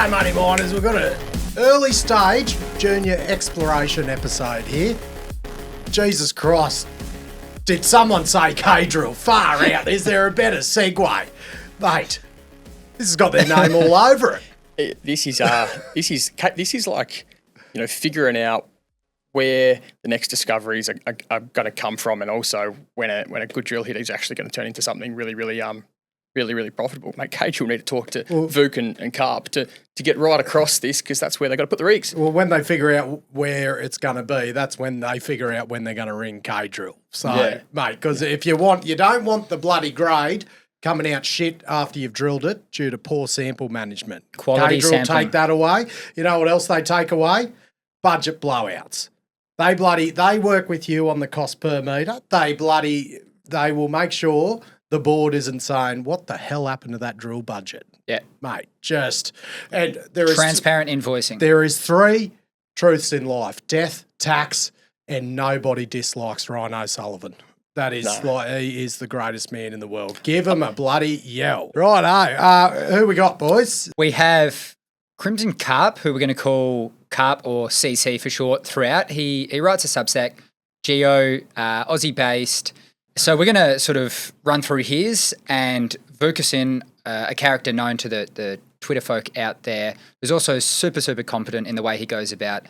Righto, Money Miners, we've got an early stage junior exploration episode here. Jesus Christ. Did someone say K-drill? Far out. Is there a better segue? Mate, this has got their name all over it. This is like, figuring out where the next discoveries are going to come from, and also when a good drill hit is actually going to turn into something really profitable. Mate, Cage will need to talk to Vuk and Carp to get right across this, because that's where they've got to put the rigs. Well, when they figure out where it's going to be, that's when they figure out when they're going to ring K-drill. So, yeah. Mate, because if you don't want the bloody grade coming out shit after you've drilled it due to poor sample management. Quality K-drill sampling. take that away. You know what else they take away? Budget blowouts. They work with you on the cost per metre. They will make sure the board isn't saying, what the hell happened to that drill budget? Yeah. Mate, and there is transparent invoicing. There is 3 truths in life: death, tax, and nobody dislikes Rhino Sullivan. That is he is the greatest man in the world. Give him a bloody yell. Righto. Who we got, boys? We have CrimsonCarp, who we're going to call Carp or CC for short throughout. He writes a Substack, Geo, Aussie-based. So we're going to sort of run through his, and Vukasin, a character known to the Twitter folk out there, who's also super competent in the way he goes about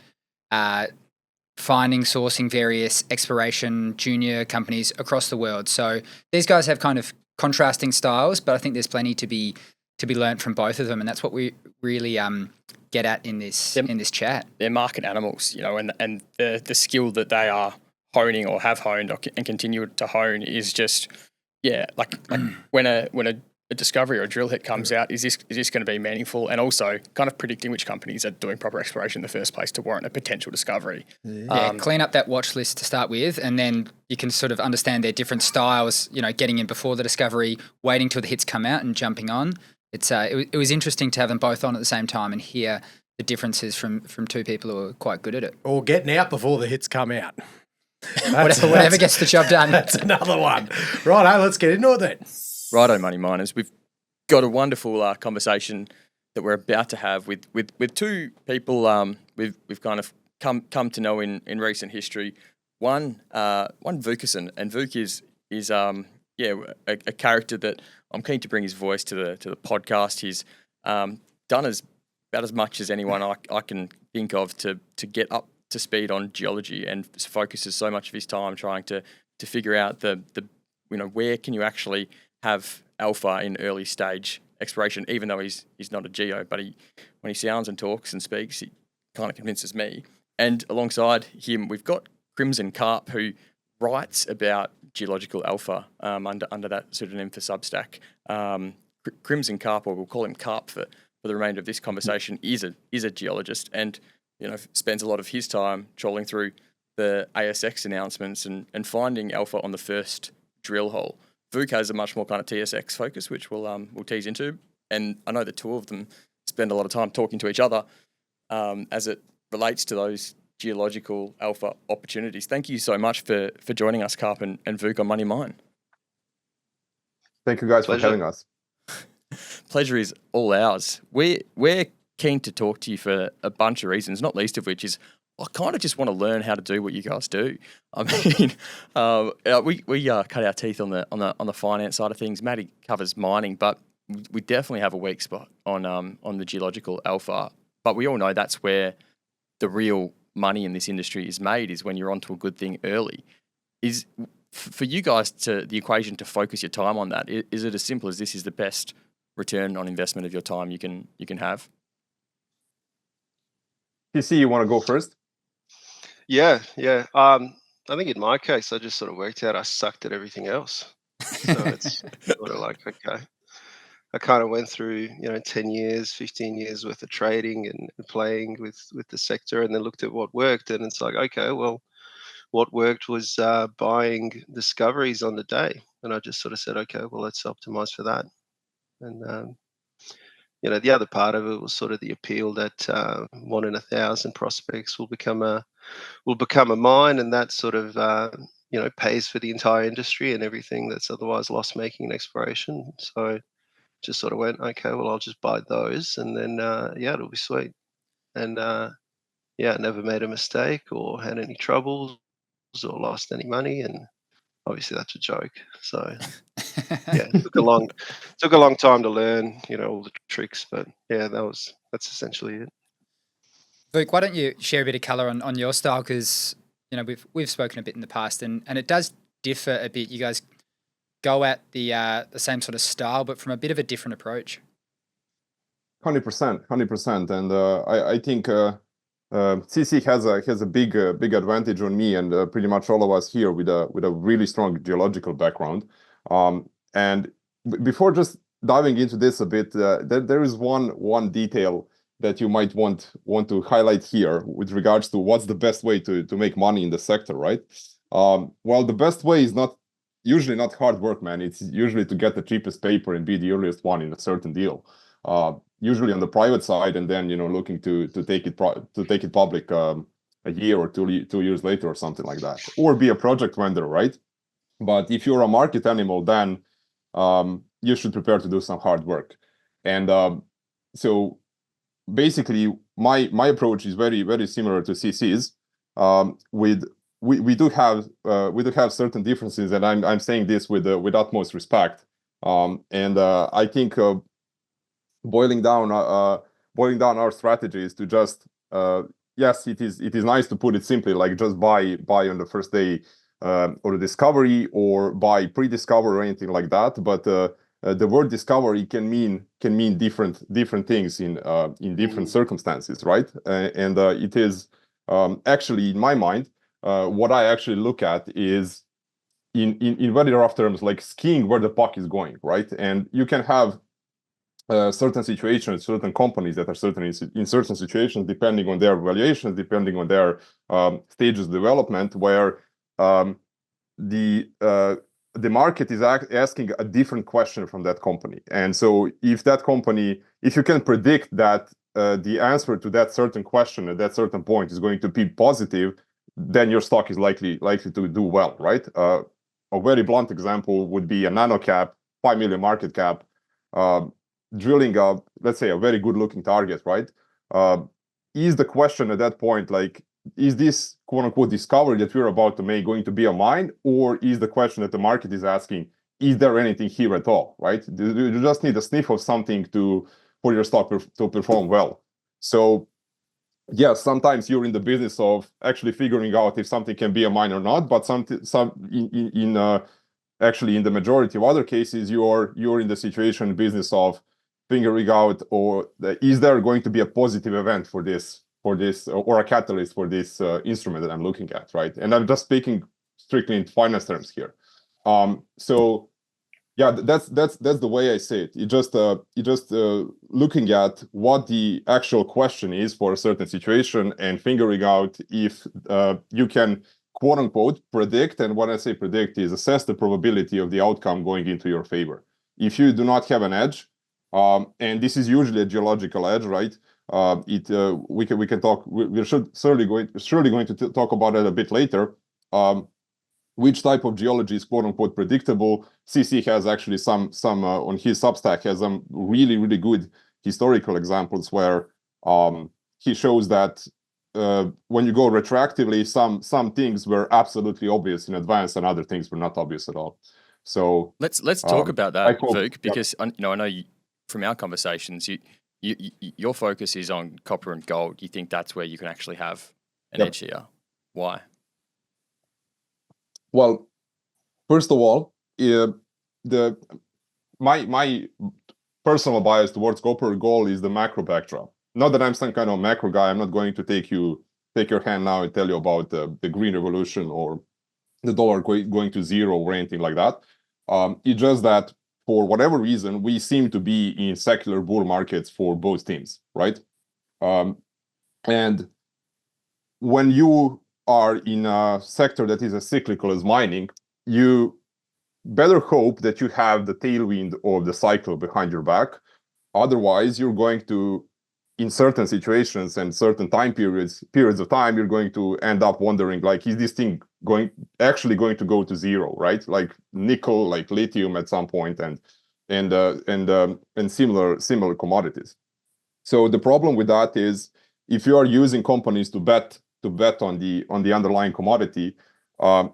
finding, sourcing various exploration junior companies across the world. So these guys have kind of contrasting styles, but I think there's plenty to be learnt from both of them, and that's what we really get at in this chat. They're market animals, and the skill that they are honing or have honed and continue to hone is just like when a discovery or a drill hit comes out, is this going to be meaningful, and also kind of predicting which companies are doing proper exploration in the first place to warrant a potential discovery. Clean up that watch list to start with, and then you can sort of understand their different styles, getting in before the discovery, waiting till the hits come out and jumping on. It was interesting to have them both on at the same time and hear the differences from 2 people who are quite good at it. Or getting out before the hits come out. Whatever gets the job done. That's another one. Righto, let's get into it then. Righto, Money Miners. We've got a wonderful conversation that we're about to have with 2 people we've kind of come to know in recent history. One Vukasin, and Vuk is a character that I'm keen to bring his voice to the podcast. He's done about as much as anyone I can think of to get up to speed on geology, and focuses so much of his time trying to figure out the where can you actually have alpha in early stage exploration, even though he's not a geo, but when he sounds and talks and speaks, he kind of convinces me. And alongside him, we've got CrimsonCarp, who writes about Geological Alpha under that pseudonym for Substack. CrimsonCarp, or we'll call him Carp for the remainder of this conversation, is a geologist, and spends a lot of his time trawling through the ASX announcements and finding alpha on the first drill hole. Vuk has a much more kind of TSX focus, which we'll tease into, and I know the 2 of them spend a lot of time talking to each other as it relates to those geological alpha opportunities. Thank you so much for joining us, Carp and Vuk, on Money Mine. Thank you guys for having us. Pleasure is all ours. We're keen to talk to you for a bunch of reasons, not least of which is I kind of just want to learn how to do what you guys do. I mean, we cut our teeth on the finance side of things. Matty covers mining, but we definitely have a weak spot on the Geological Alpha. But we all know that's where the real money in this industry is made, is when you're onto a good thing early. Is for you guys the equation to focus your time on that? Is it as simple as this is the best return on investment of your time you can have? PC, you want to go first? Yeah. I think in my case, I just sort of worked out I sucked at everything else. So it's sort of like, okay, I kind of went through, 10 years, 15 years worth of trading and playing with the sector, and then looked at what worked. And it's like, okay, well, what worked was buying discoveries on the day. And I just sort of said, okay, well, let's optimize for that. And, the other part of it was sort of the appeal that 1 in 1,000 prospects will become a mine, and that sort of pays for the entire industry and everything that's otherwise loss making in exploration. So just sort of went, okay, well, I'll just buy those, and then yeah, it'll be sweet. And yeah, never made a mistake or had any troubles or lost any money, and obviously that's a joke. So yeah, it took a long time to learn, all the tricks, but yeah, that's essentially it. Vuk, why don't you share a bit of colour on your style? Because we've spoken a bit in the past, and it does differ a bit. You guys go at the same sort of style, but from a bit of a different approach. 100%, and I think CC has a big advantage on me and pretty much all of us here with a really strong geological background. And before just diving into this a bit, there is one detail that you might want to highlight here with regards to what's the best way to make money in the sector, right? Well, the best way is usually not hard work, man. It's usually to get the cheapest paper and be the earliest one in a certain deal. Usually on the private side, and then looking to take it public a year or 2 years later or something like that, or be a project vendor, right? But if you're a market animal, then you should prepare to do some hard work. And so basically, my approach is very, very similar to CC's. We do have certain differences, and I'm saying this with utmost respect. And I think boiling down our strategies to just yes, it is nice to put it simply, like just buy on the first day or the discovery, or buy pre-discovery or anything like that. But the word discovery can mean different things in different circumstances, right? And it is actually, in my mind, what I actually look at is in very rough terms, like skiing where the puck is going, right? And you can have certain situations, certain companies that are certainly in certain situations, depending on their valuations, depending on their stages of development, where the market is asking a different question from that company. And so if you can predict that the answer to that certain question at that certain point is going to be positive, then your stock is likely to do well, right? A very blunt example would be a nano cap, 5 million market cap, drilling let's say a very good looking target, right? Is the question at that point, like, is this quote unquote discovery that we're about to make going to be a mine? Or is the question that the market is asking, is there anything here at all, right? You just need a sniff of something for your stock to perform well. So yes, sometimes you're in the business of actually figuring out if something can be a mine or not, but actually in the majority of other cases, you're in the situation business of figuring out, or is there going to be a positive event for this or a catalyst for this instrument that I'm looking at, right? And I'm just speaking strictly in finance terms here. So yeah, that's the way I say it. You just looking at what the actual question is for a certain situation and figuring out if you can quote unquote predict. And when I say predict, is assess the probability of the outcome going into your favor. If you do not have an edge, and this is usually a geological edge, right? We can talk. We're surely going to talk about it a bit later. Which type of geology is quote unquote predictable? CC has actually some on his Substack has some really good historical examples where he shows that when you go retroactively, some things were absolutely obvious in advance and other things were not obvious at all. So let's talk about that, Vuk, because I know you, from our conversations, your focus is on copper and gold. You think that's where you can actually have an edge here. Why? Well, first of all, my personal bias towards copper and gold is the macro backdrop. Not that I'm some kind of macro guy. I'm not going to take your hand now and tell you about the green revolution or the dollar going to zero or anything like that. It's just that for whatever reason, we seem to be in secular bull markets for both teams, right? And when you are in a sector that is as cyclical as mining, you better hope that you have the tailwind of the cycle behind your back. Otherwise, you're going to, in certain situations and certain time periods of time, you're going to end up wondering, like, is this thing actually going to go to zero, right? Like nickel, like lithium at some point. And and similar commodities. So the problem with that is if you are using companies to bet on the underlying commodity,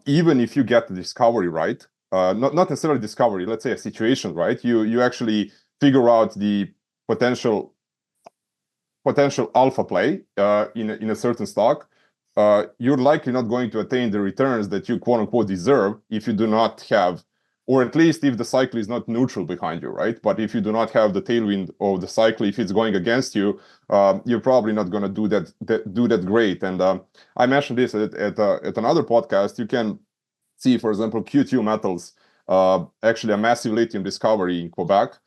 even if you get the discovery right, not necessarily discovery, let's say a situation right, you actually figure out the potential alpha play in a certain stock, you're likely not going to attain the returns that you quote unquote deserve if you do not have, or at least if the cycle is not neutral behind you, right? But if you do not have the tailwind of the cycle, if it's going against you, you're probably not going to do that great. And I mentioned this at another podcast. You can see, for example, Q2 Metals, actually a massive lithium discovery in Quebec.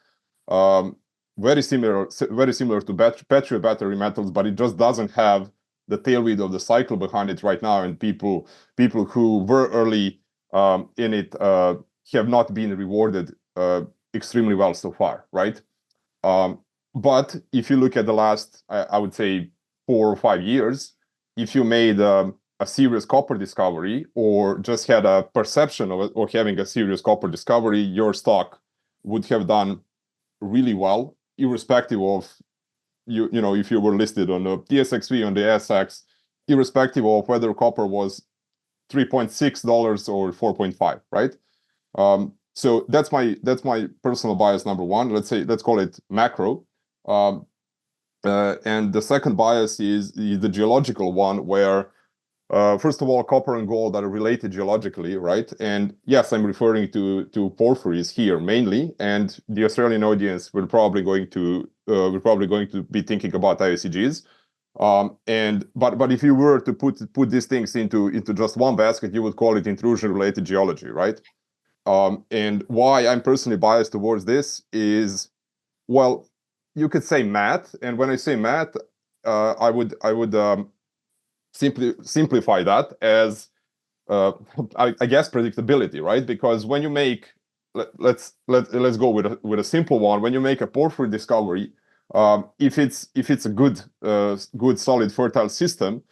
Very similar to battery metals, but it just doesn't have the tailwind of the cycle behind it right now. And people who were early in it have not been rewarded extremely well so far, right? But if you look at the last, I would say 4 or 5 years, if you made a serious copper discovery or just had a perception of it, or having a serious copper discovery, your stock would have done really well, irrespective of you know if you were listed on the TSXV, on the SX, irrespective of whether copper was $3.6 or 4.5, right? So that's my personal bias number one. Let's call it macro. And the second bias is the geological one, where first of all, copper and gold are related geologically, right? And yes, I'm referring to porphyries here mainly, and the Australian audience will probably going to be thinking about IOCGs. But if you were to put these things into just one basket, you would call it intrusion-related geology, right? And why I'm personally biased towards this is, well, you could say math, and when I say math, I would simplify that as I guess predictability, right? Because when you make let's go with a simple one. When you make a porphyry discovery, if it's a good solid fertile system,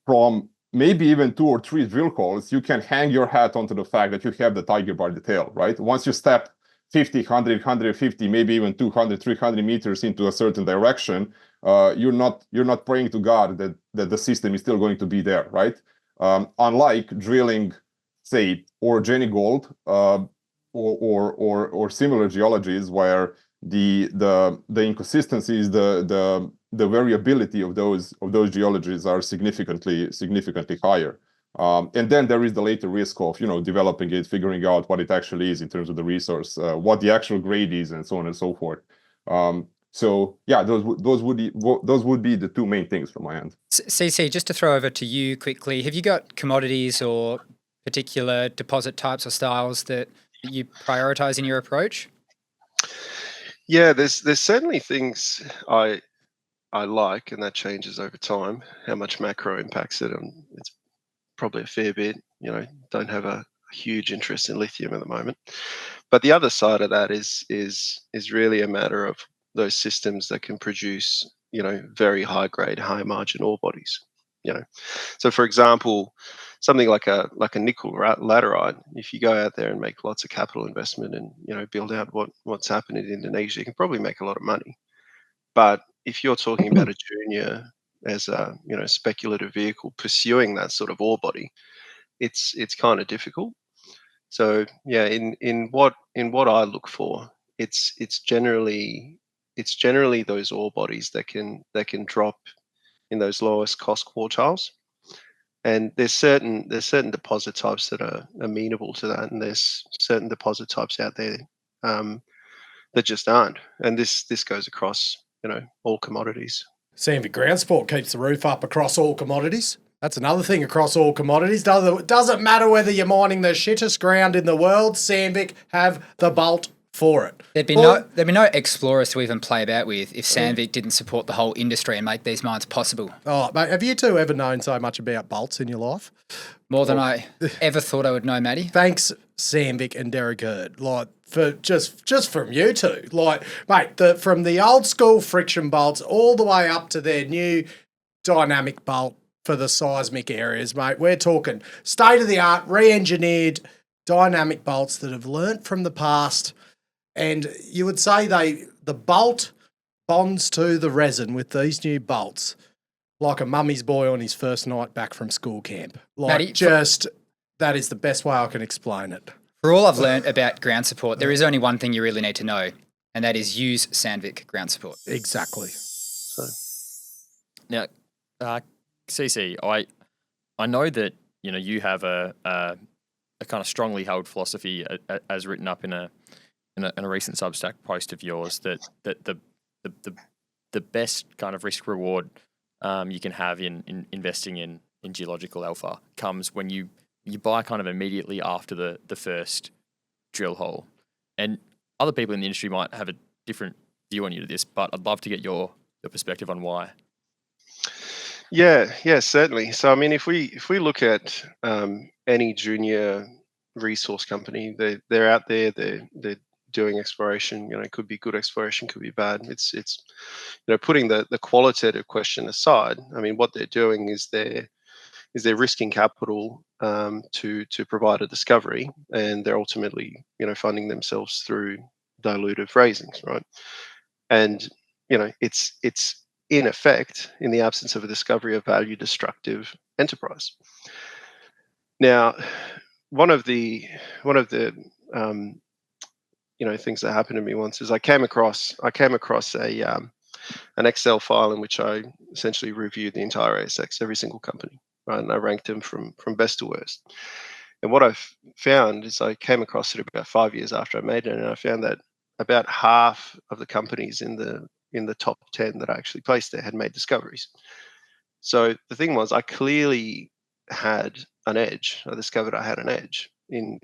from maybe even 2 or 3 drill holes, you can hang your hat onto the fact that you have the tiger by the tail, right? Once you step 50, 100, 150, maybe even 200, 300 meters into a certain direction, you're not praying to God that the system is still going to be there, right? Unlike drilling, say, orogenic gold or similar geologies where the inconsistencies, the variability of those geologies are significantly higher. And then there is the later risk of developing it, figuring out what it actually is in terms of the resource, what the actual grade is, and so on and so forth. So yeah, those would be the 2 main things from my end. CC, just to throw over to you quickly, have you got commodities or particular deposit types or styles that you prioritize in your approach? Yeah, there's certainly things I like, and that changes over time. How much macro impacts it, and it's probably a fair bit. Don't have a huge interest in lithium at the moment, but the other side of that is really a matter of those systems that can produce very high grade, high margin ore bodies. So for example, something like a nickel laterite, if you go out there and make lots of capital investment and build out what's happened in Indonesia, you can probably make a lot of money. But if you're talking about a junior as a speculative vehicle pursuing that sort of ore body, it's kind of difficult. So yeah, in what I look for, it's generally those ore bodies that can drop in those lowest cost quartiles. And there's certain deposit types that are amenable to that, and there's certain deposit types out there that just aren't. And this goes across all commodities. Sandvik Ground Support keeps the roof up across all commodities. That's another thing across all commodities. Doesn't matter whether you're mining the shittest ground in the world, Sandvik have the bolt for it. There'd be no explorers to even play about with if Sandvik didn't support the whole industry and make these mines possible. Oh, mate, have you two ever known so much about bolts in your life? More than I ever thought I would know, Matty. Thanks, Sandvik and Derek Hurd. For just from you two, mate, from the old school friction bolts all the way up to their new dynamic bolt for the seismic areas, mate. We're talking state of the art, re-engineered dynamic bolts that have learnt from the past And you would say the bolt bonds to the resin with these new bolts like a mummy's boy on his first night back from school camp. Like Matty, that is the best way I can explain it. For all I've learned about ground support, there is only one thing you really need to know, and that is use Sandvik Ground Support. Exactly. So Now, CC, I know that you have a kind of strongly held philosophy as written up in a recent Substack post of yours that the best kind of risk reward you can have in investing in Geological Alpha comes when you buy kind of immediately after the first drill hole. And other people in the industry might have a different view on you to this, but I'd love to get your perspective on why. yeah, certainly. So I mean, if we look at any junior resource company, they're out there, they're doing exploration. It could be good exploration, could be bad. It's putting the qualitative question aside. I mean, what they're doing is they're risking capital to provide a discovery, and they're ultimately funding themselves through dilutive raisings, right? And it's in effect, in the absence of a discovery, a value destructive enterprise. Now, one of the things that happened to me once is I came across a an Excel file in which I essentially reviewed the entire ASX, every single company, right? And I ranked them from best to worst. And what I found is I came across it about 5 years after I made it, and I found that about half of the companies in the top 10 that I actually placed there had made discoveries. So the thing was, I clearly had an edge. I discovered I had an edge in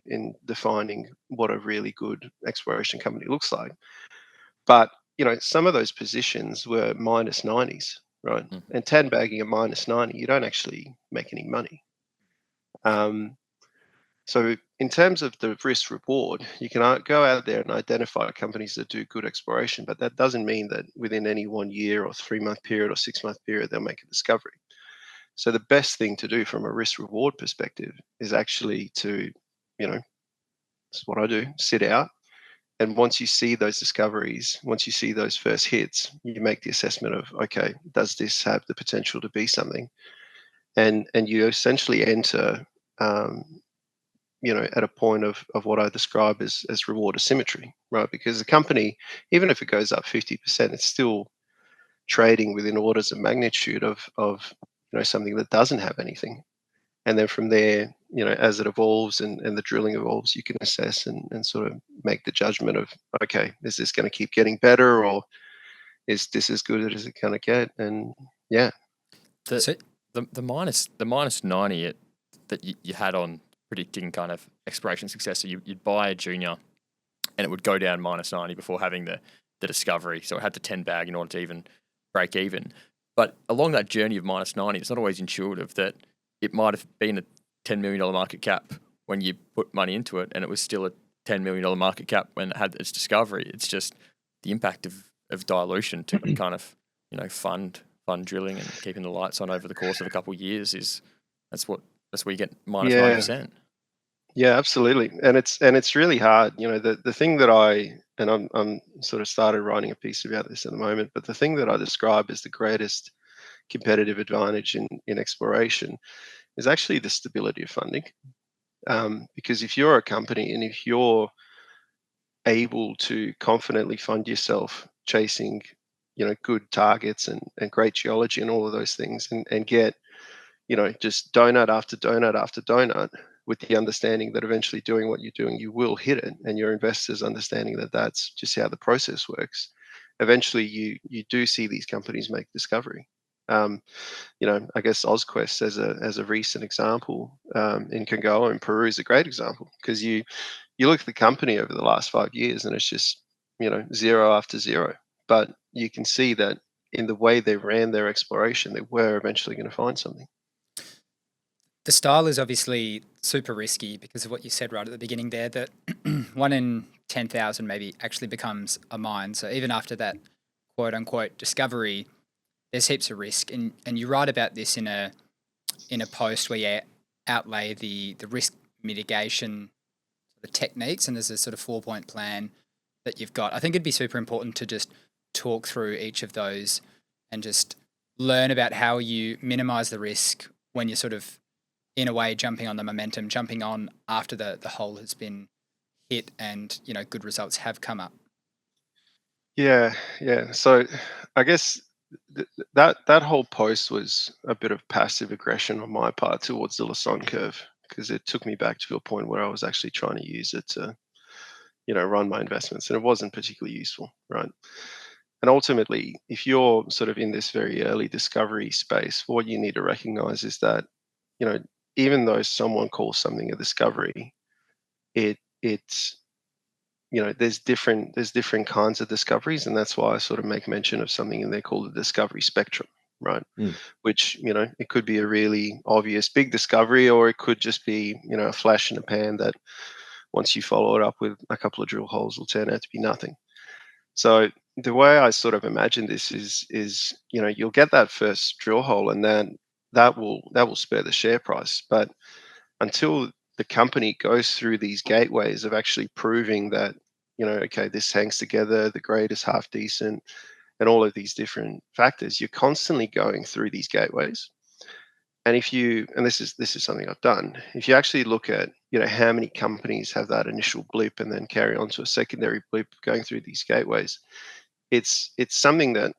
defining what a really good exploration company looks like. But some of those positions were minus 90s, right? Mm. And 10 bagging at minus 90, you don't actually make any money. So in terms of the risk reward, you can go out there and identify companies that do good exploration, but that doesn't mean that within any 1 year or 3-month period or 6-month period, they'll make a discovery. So the best thing to do from a risk reward perspective is actually to, it's what I do, sit out. And once you see those discoveries, once you see those first hits, you make the assessment of, okay, does this have the potential to be something? And you essentially enter, at a point of what I describe as reward asymmetry, right? Because the company, even if it goes up 50%, it's still trading within orders of magnitude of something that doesn't have anything. And then from there, as it evolves and the drilling evolves, you can assess and sort of make the judgment of, okay, is this going to keep getting better, or is this as good as it going to get? And yeah. The minus 90 that you had on predicting kind of exploration success, so you'd buy a junior and it would go down minus 90 before having the discovery. So it had to 10 bag in order to even break even. But along that journey of minus 90, it's not always intuitive that it might have been a $10 million market cap when you put money into it, and it was still a $10 million market cap when it had its discovery. It's just the impact of dilution to kind of fund drilling and keeping the lights on over the course of a couple of years that's where you get minus 90%. Yeah, absolutely. And it's really hard. The thing that I'm sort of started writing a piece about this at the moment, but the thing that I describe as the greatest competitive advantage in exploration is actually the stability of funding. Because if you're a company and if you're able to confidently fund yourself chasing good targets and great geology and all of those things, and get just donut after donut after donut, with the understanding that eventually doing what you're doing, you will hit it, and your investors understanding that that's just how the process works, eventually you do see these companies make discovery. I guess Ozquest as a recent example in Congo in Peru is a great example, because you look at the company over the last 5 years and it's just zero after zero, but you can see that in the way they ran their exploration, they were eventually going to find something. The style is obviously super risky because of what you said right at the beginning there, that 1 in 10,000 maybe actually becomes a mine. So even after that quote unquote discovery, there's heaps of risk. And you write about this in a post where you outlay the risk mitigation, the techniques, and there's a sort of 4-point plan that you've got. I think it'd be super important to just talk through each of those and just learn about how you minimize the risk when you're sort of, in a way, jumping on the momentum, jumping on after the hole has been hit and, good results have come up. Yeah. So I guess that whole post was a bit of passive aggression on my part towards the Lassonde curve, because it took me back to a point where I was actually trying to use it to, run my investments, and it wasn't particularly useful, right? And ultimately, if you're sort of in this very early discovery space, what you need to recognize is that, even though someone calls something a discovery, it's there's different kinds of discoveries, and that's why I sort of make mention of something in there called the discovery spectrum, right? Which, it could be a really obvious big discovery, or it could just be, a flash in the pan that once you follow it up with a couple of drill holes will turn out to be nothing. So the way I sort of imagine this is you'll get that first drill hole, and then that will spur the share price. But until the company goes through these gateways of actually proving that, okay, this hangs together, the grade is half decent, and all of these different factors, you're constantly going through these gateways. And this is something I've done, if you actually look at, how many companies have that initial blip and then carry on to a secondary blip going through these gateways, it's something that,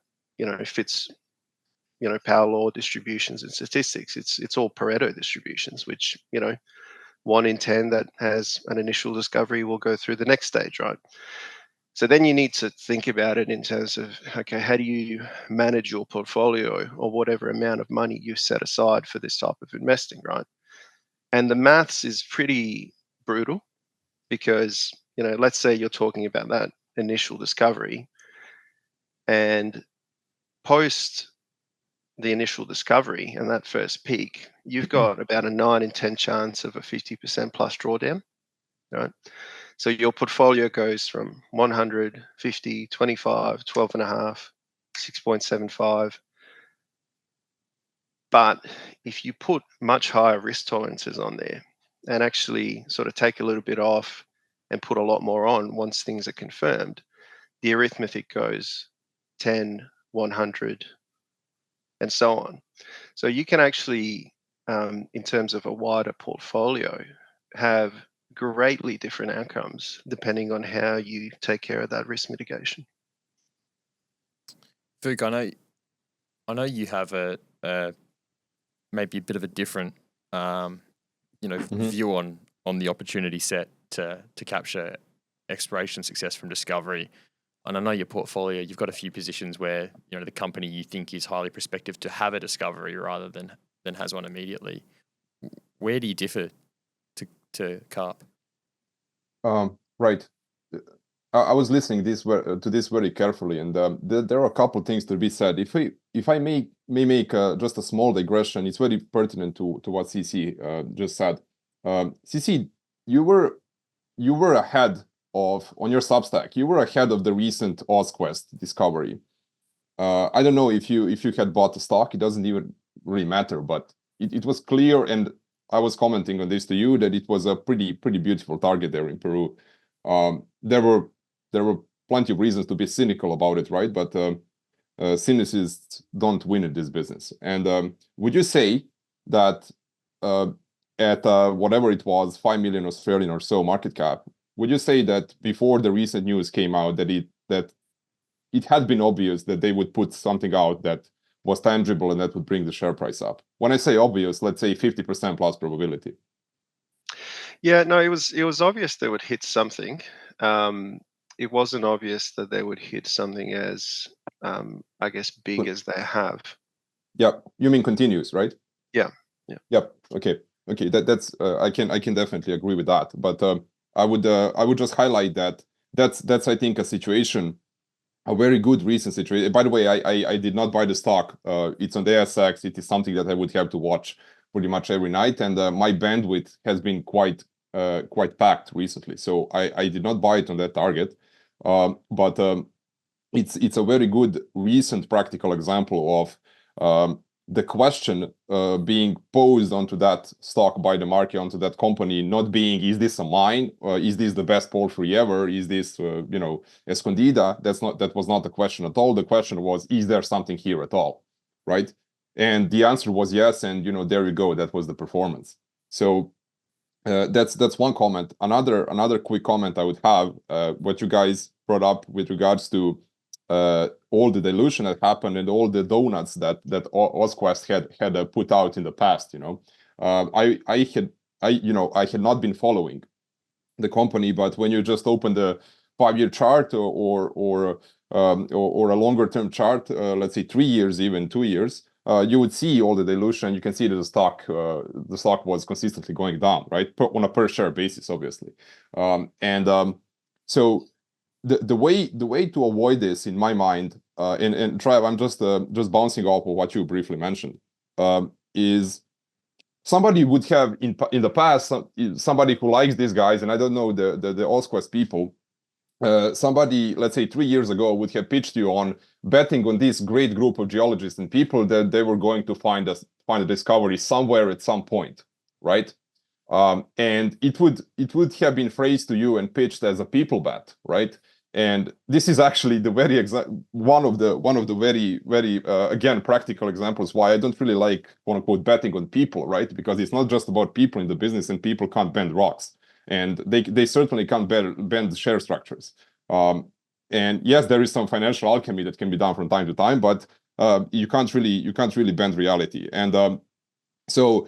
fits, power law distributions and statistics. It's all Pareto distributions, which, 1 in 10 that has an initial discovery will go through the next stage, right? So then you need to think about it in terms of, okay, how do you manage your portfolio, or whatever amount of money you set aside for this type of investing, right? And the maths is pretty brutal, because, let's say you're talking about that initial discovery, and post the initial discovery and that first peak, you've got about a 9 in 10 chance of a 50% plus drawdown, right? So your portfolio goes from 100, 50, 25, 12.5, 6.75. But if you put much higher risk tolerances on there and actually sort of take a little bit off and put a lot more on once things are confirmed, the arithmetic goes 10, 100, and so on. So you can actually, in terms of a wider portfolio, have greatly different outcomes depending on how you take care of that risk mitigation. Vuk, I know you have a maybe a bit of a different view on the opportunity set to capture exploration success from discovery. And I know your portfolio, you've got a few positions where, the company you think is highly prospective to have a discovery rather than has one immediately. Where do you differ to Carp? Right. I was listening to this very carefully, and there are a couple things to be said. If I may make just a small digression, it's very pertinent to what CC just said. CC, you were ahead on your Substack. You were ahead of the recent OzQuest discovery. I don't know if you had bought the stock. It doesn't even really matter, but it was clear, and I was commenting on this to you, that it was a pretty beautiful target there in Peru. There were plenty of reasons to be cynical about it, right? But cynicists don't win at this business. And would you say that at whatever it was, 5 million Australian or so market cap, would you say that before the recent news came out that it had been obvious that they would put something out that was tangible and that would bring the share price up? When I say obvious, let's say 50% plus probability. Yeah, no, it was obvious they would hit something. It wasn't obvious that they would hit something as, I guess, big as they have. Yeah, you mean continuous, right? Yeah. Yep. Okay. That's I can definitely agree with that. But I would just highlight that's I think a situation, a very good recent situation. By the way, I did not buy the stock. It's on the ASX. It is something that I would have to watch pretty much every night, and my bandwidth has been quite packed recently. So I did not buy it on that target. But it's a very good recent practical example of the question being posed onto that stock by the market, onto that company, not being, is this a mine? Is this the best poultry ever? Is this, escondida? That was not the question at all. The question was, is there something here at all, right? And the answer was yes, and there you go. That was the performance. So that's one comment. Another quick comment I would have, what you guys brought up with regards to all the dilution that happened and all the donuts that Ozquest had put out in the past. I had not been following the company, but when you just open the 5-year chart or a longer term chart, let's say 3 years, even 2 years, you would see all the dilution. You can see that the stock was consistently going down, right, on a per share basis, obviously. So the way to avoid this, in my mind, and Trav, I'm just bouncing off of what you briefly mentioned, is somebody would have in the past, somebody who likes these guys, and I don't know the Ozquest people. Somebody, let's say 3 years ago, would have pitched you on betting on this great group of geologists and people that they were going to find a discovery somewhere at some point, right? And it would have been phrased to you and pitched as a people bet, right? And this is actually the very one of the very again practical examples why I don't really like, quote unquote, betting on people, right? Because it's not just about people in the business, and people can't bend rocks. And they certainly can't bend share structures. And yes, there is some financial alchemy that can be done from time to time, but you can't really bend reality. And so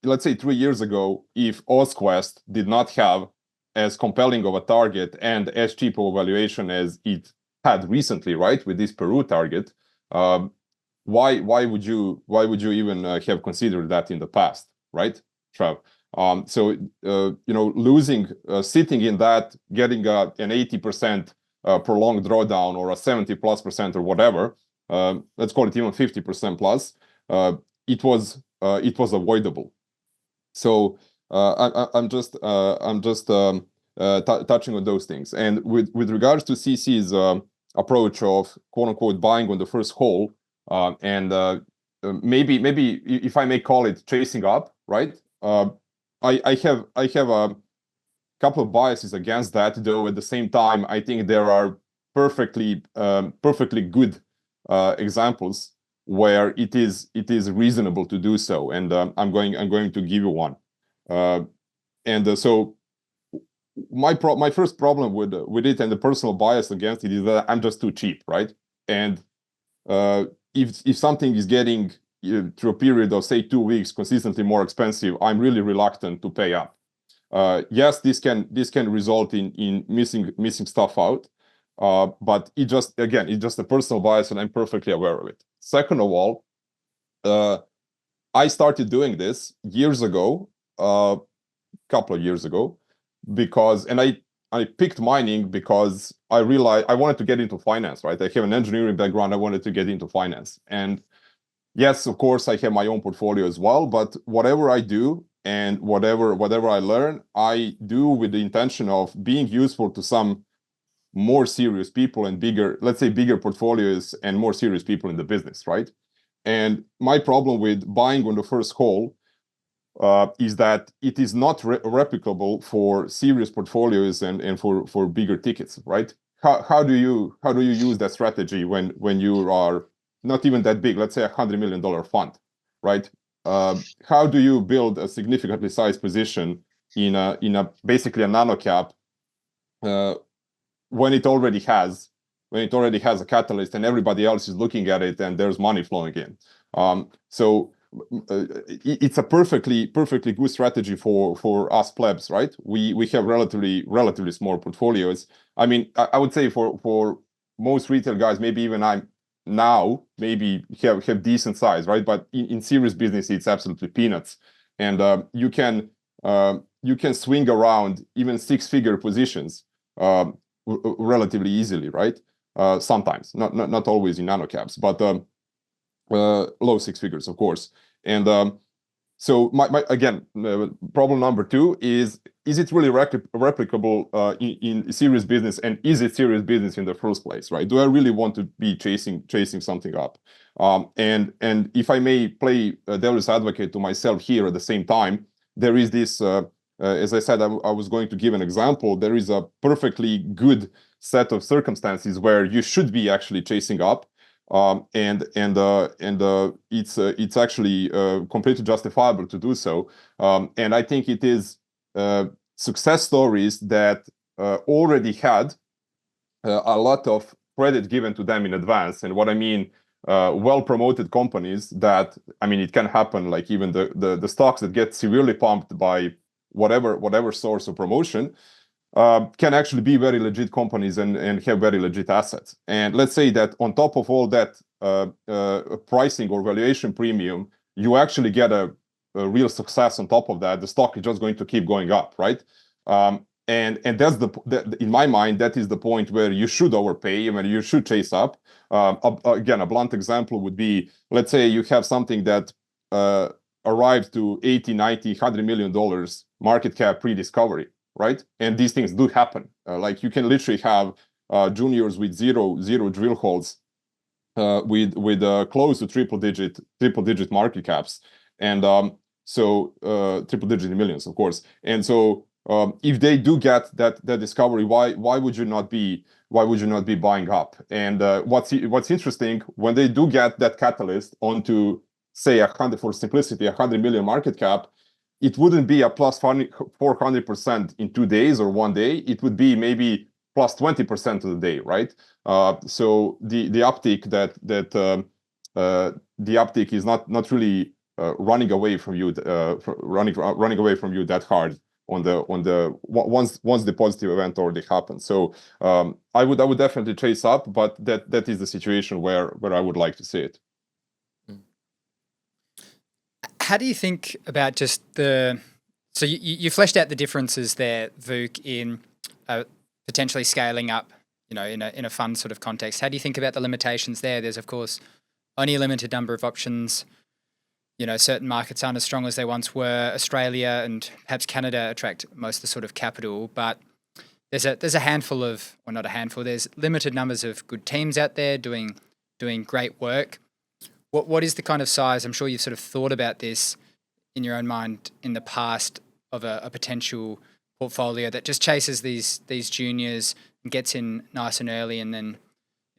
let's say 3 years ago, if Ozquest did not have as compelling of a target and as cheap of a valuation as it had recently, right, with this Peru target, why would you even have considered that in the past, right, Trav? So losing, sitting in that, getting an 80% prolonged drawdown or a 70+% or whatever, let's call it even 50% plus, it was avoidable. So I'm just touching on those things. And with regards to CC's approach of, quote unquote, buying on the first hole, and maybe if I may call it chasing up, right? I have a couple of biases against that, though. At the same time, I think there are perfectly good examples where it is reasonable to do so, and I'm going to give you one. So my first problem with it, and the personal bias against it, is that I'm just too cheap, right? And if something is getting through a period of, say, 2 weeks consistently more expensive, I'm really reluctant to pay up. Yes, this can result in missing stuff out, but it's just a personal bias, and I'm perfectly aware of it. Second of all, I started doing this years ago, couple of years ago, because, and I picked mining because I realized I wanted to get into finance, right? I have an engineering background. I wanted to get into finance, and yes, of course, I have my own portfolio as well, but whatever I do and whatever I learn, I do with the intention of being useful to some more serious people and bigger portfolios and more serious people in the business, right? And my problem with buying on the first call is that it is not replicable for serious portfolios and for bigger tickets, right? How do you use that strategy when you are not even that big, let's say $100 million fund, right? How do you build a significantly sized position in a basically a nano cap when it already has a catalyst and everybody else is looking at it and there's money flowing in? So it's a perfectly good strategy for us plebs, right? We have relatively small portfolios. I mean, I would say for most retail guys, maybe even I'm now maybe have decent size, right? But in serious business, it's absolutely peanuts, and you can swing around even 6-figure positions relatively easily, right? Sometimes, not always in nano caps, but low 6 figures, of course. And so my again, problem number 2 is it really replicable in serious business, and is it serious business in the first place, right? Do I really want to be chasing something up? And if I may play devil's advocate to myself here at the same time, there is this, as I said, I was going to give an example. There is a perfectly good set of circumstances where you should be actually chasing up, and it's actually completely justifiable to do so. And I think it is success stories that already had a lot of credit given to them in advance. And what I mean, well-promoted companies that, I mean, it can happen, like even the stocks that get severely pumped by whatever source of promotion, can actually be very legit companies and have very legit assets. And let's say that on top of all that pricing or valuation premium, you actually get a real success on top of that. The stock is just going to keep going up, right? And that's in my mind, that is the point where you should overpay and you should chase up. Again, a blunt example would be, let's say you have something that arrived to 80, 90, $100 million market cap pre-discovery, right? And these things do happen. Like you can literally have juniors with zero drill holes with close to triple digit market caps, and so triple digit millions, of course. And so if they do get that discovery, why would you not be buying up? And what's interesting, when they do get that catalyst onto, say, for simplicity, 100 million market cap, it wouldn't be a plus 400% in 2 days or 1 day. It would be maybe plus 20% of the day, right? So the uptick the uptick is not really running away from you, running away from you that hard on the once the positive event already happened. So I would definitely chase up, but that is the situation where I would like to see it. How do you think about just so you fleshed out the differences there, Vuk, in potentially scaling up, in a fund sort of context. How do you think about the limitations there? There's, of course, only a limited number of options. Certain markets aren't as strong as they once were. Australia and perhaps Canada attract most of the sort of capital, but there's a handful of, or not a handful, there's limited numbers of good teams out there doing great work. What is the kind of size? I'm sure you've sort of thought about this in your own mind in the past of a potential portfolio that just chases these juniors and gets in nice and early and then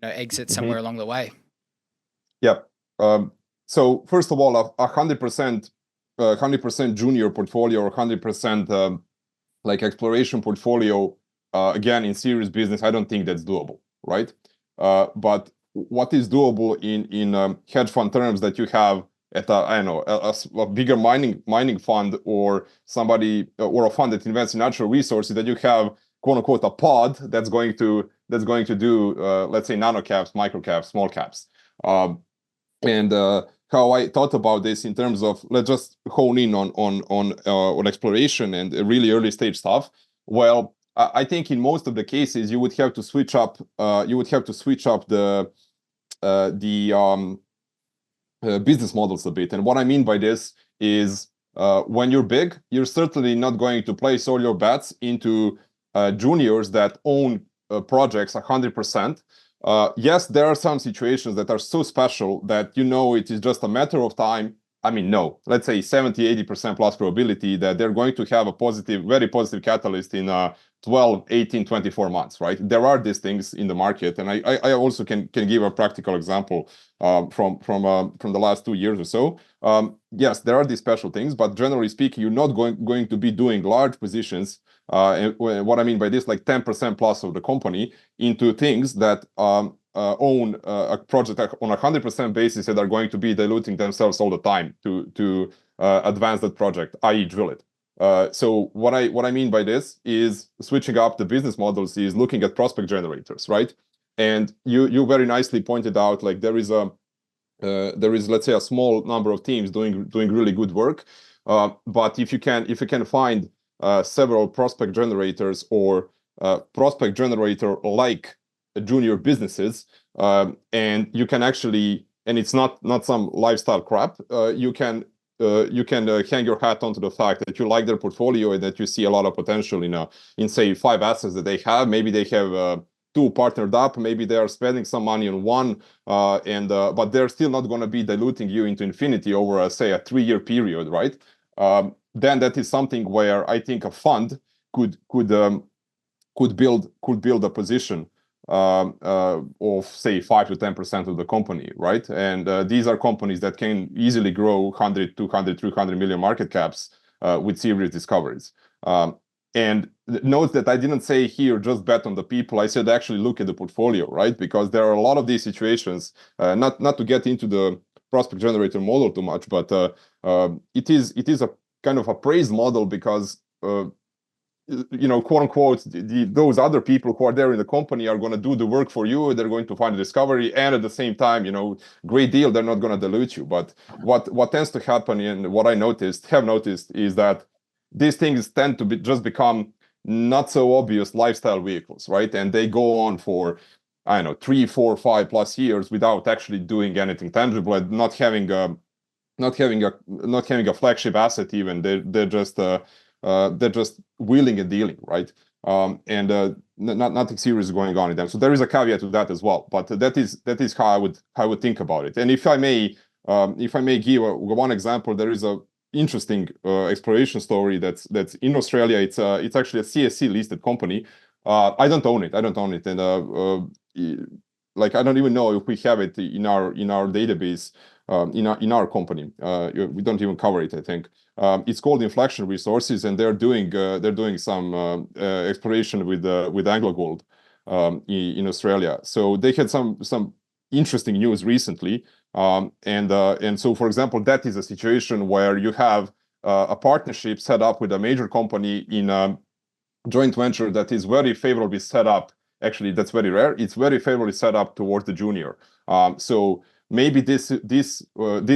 exits somewhere along the way. Yep. So first of all, 100% junior portfolio or 100% like exploration portfolio, again, in serious business, I don't think that's doable, right? But what is doable in hedge fund terms that you have at a bigger mining fund or somebody or a fund that invests in natural resources, that you have, quote unquote, a pod that's going to do let's say nano caps, micro caps, small caps. And how I thought about this in terms of, let's just hone in on exploration and really early stage stuff. Well, I think in most of the cases you would have to switch up the business models a bit. And what I mean by this is, when you're big, you're certainly not going to place all your bets into juniors that own projects 100%. Yes, there are some situations that are so special that it is just a matter of time. I mean, no, let's say 70-80% plus probability that they're going to have a very positive catalyst in 12, 18, 24 months, right? There are these things in the market, and I also can give a practical example from the last 2 years or so. Yes, there are these special things, but generally speaking, you're not going to be doing large positions. And what I mean by this, like 10% plus of the company into things that own a project on a 100% basis that are going to be diluting themselves all the time to advance that project, i.e. drill it. So what I mean by this is switching up the business models is looking at prospect generators, right? And you very nicely pointed out, like there is let's say a small number of teams doing really good work, but if you can find several prospect generators or prospect generator like junior businesses, and you can actually, and it's not some lifestyle crap, you can hang your hat onto the fact that you like their portfolio and that you see a lot of potential in say 5 assets that they have. Maybe they have two partnered up. Maybe they are spending some money on one, but they're still not going to be diluting you into infinity over, say, a 3-year period, right? Then that is something where I think a fund could build a position of say 5 to 10% of the company, right? And these are companies that can easily grow 100, 200, 300 million market caps with serious discoveries. And note that I didn't say here just bet on the people. I said actually look at the portfolio, right? Because there are a lot of these situations. Not to get into the prospect generator model too much, but it is a kind of a praised model because quote unquote, those other people who are there in the company are going to do the work for you. They're going to find a discovery, and at the same time, great deal. They're not going to dilute you. But what tends to happen, and what I have noticed, is that these things tend to just become not so obvious lifestyle vehicles, right? And they go on for, I don't know, 3, 4, 5+ years without actually doing anything tangible, and not having a flagship asset even. They're just wheeling and dealing, right? Nothing serious is going on in them. So there is a caveat to that as well. But that is how I would think about it. And if I may give one example, there is a interesting exploration story that's in Australia. It's actually a CSC listed company. I don't own it, and I don't even know if we have it in our database. In our company, we don't even cover it. I think it's called Inflection Resources, and they're doing some exploration with AngloGold in Australia. So they had some interesting news recently, and so for example, that is a situation where you have a partnership set up with a major company in a joint venture that is very favorably set up. Actually, that's very rare. It's very favorably set up towards the junior. So maybe this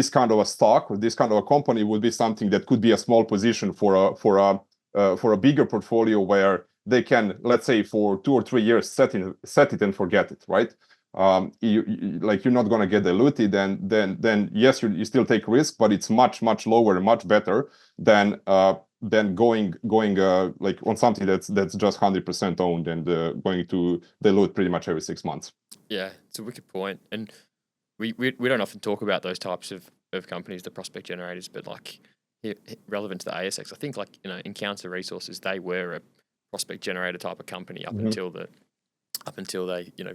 kind of a stock or this kind of a company would be something that could be a small position for a bigger portfolio where they can, let's say, for 2 or 3 years set it and forget it, right? You're not going to get diluted, then yes, you still take risk, but it's much lower and much better than going like on something that's just 100% owned and going to dilute pretty much every 6 months. Yeah, it's a wicked point. And we don't often talk about those types of companies, the prospect generators, but like relevant to the ASX, I think Encounter Resources, they were a prospect generator type of company up until they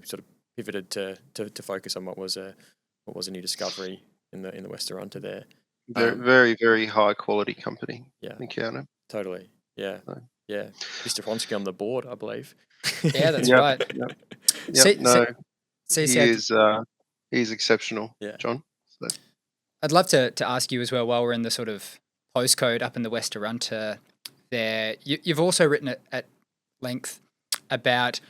sort of pivoted to focus on what was a new discovery in the West Arunta there. Very, very high quality company. Yeah, Encounter. Totally. Yeah, yeah. Mr. Hronsky on the board, I believe. Yeah, that's right. Yep. He's exceptional. Yeah. John. So. I'd love to ask you as well, while we're in the sort of postcode up in the West Arunta there, you've also written at length about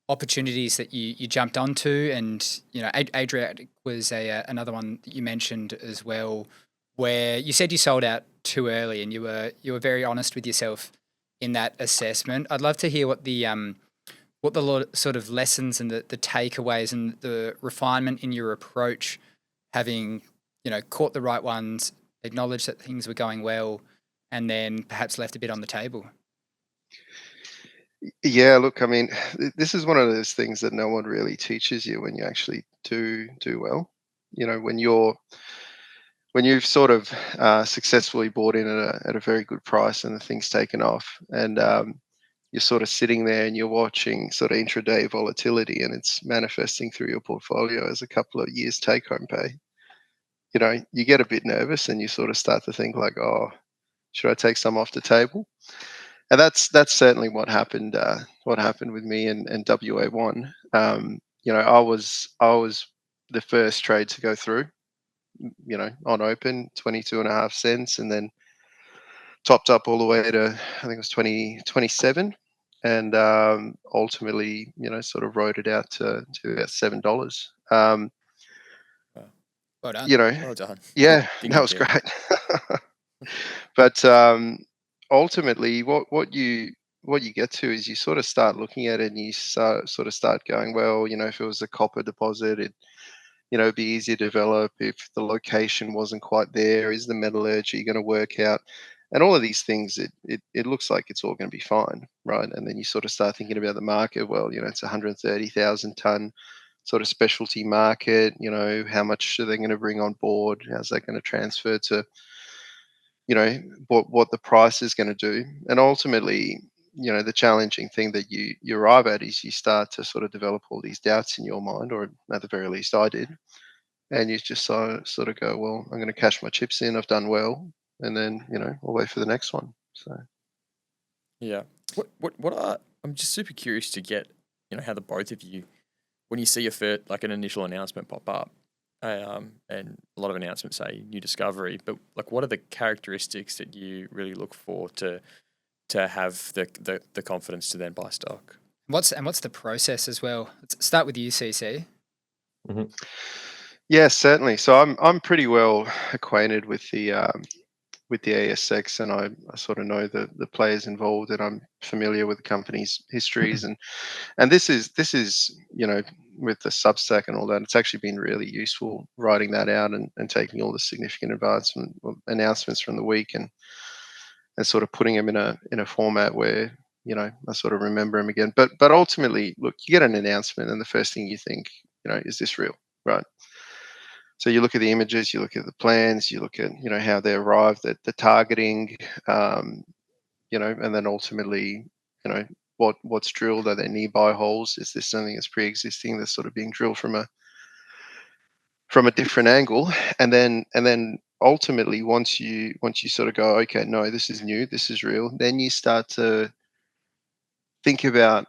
opportunities that you jumped onto, and Adriatic was another one that you mentioned as well, where you said you sold out too early, and you were very honest with yourself in that assessment. I'd love to hear what the sort of lessons and the takeaways and the refinement in your approach, having caught the right ones, acknowledged that things were going well, and then perhaps left a bit on the table. Yeah, look, I mean, this is one of those things that no one really teaches you when you actually do well. When you've sort of successfully bought in at a very good price and the thing's taken off, and you're sort of sitting there and you're watching sort of intraday volatility, and it's manifesting through your portfolio as a couple of years take-home pay. You get a bit nervous and you sort of start to think like, oh, should I take some off the table? And that's certainly what happened. What happened with me and WA1. I was the first trade to go through. On open, 22.5 cents, and then topped up all the way to, I think it was 27, and ultimately, sort of rode it out to about $7. Well done. Well done. Yeah, that was great. But ultimately, what you get to is you sort of start looking at it and you start going, well, if it was a copper deposit, it'd be easier to develop. If the location wasn't quite there, is the metallurgy going to work out? And all of these things, it looks like it's all going to be fine, right? And then you sort of start thinking about the market. Well, it's 130,000 ton sort of specialty market. How much are they going to bring on board? How's that going to transfer to, what the price is going to do? And ultimately, the challenging thing that you arrive at is you start to sort of develop all these doubts in your mind, or at the very least I did. And you just sort of go, well, I'm going to cash my chips in. I've done well, and then I'll wait for the next one. So Yeah. What are I'm just super curious to get how the both of you, when you see like an initial announcement pop up, and a lot of announcements say new discovery, but like what are the characteristics that you really look for to have the confidence to then buy stock? What's the process as well? Let's start with you, CC. Mm-hmm. yeah, certainly. So I'm pretty well acquainted with the ASX, and I sort of know the players involved, and I'm familiar with the company's histories, and this is with the Substack and all that, it's actually been really useful writing that out and taking all the significant announcements from the week and sort of putting them in a format where I sort of remember them again. But ultimately, look, you get an announcement, and the first thing you think, is this real, right? So you look at the images, you look at the plans, you look at how they arrived at the targeting, and then ultimately, what's drilled. Are there nearby holes? Is this something that's pre-existing that's sort of being drilled from a different angle? And then ultimately, once you sort of go, okay, no, this is new, this is real, then you start to think about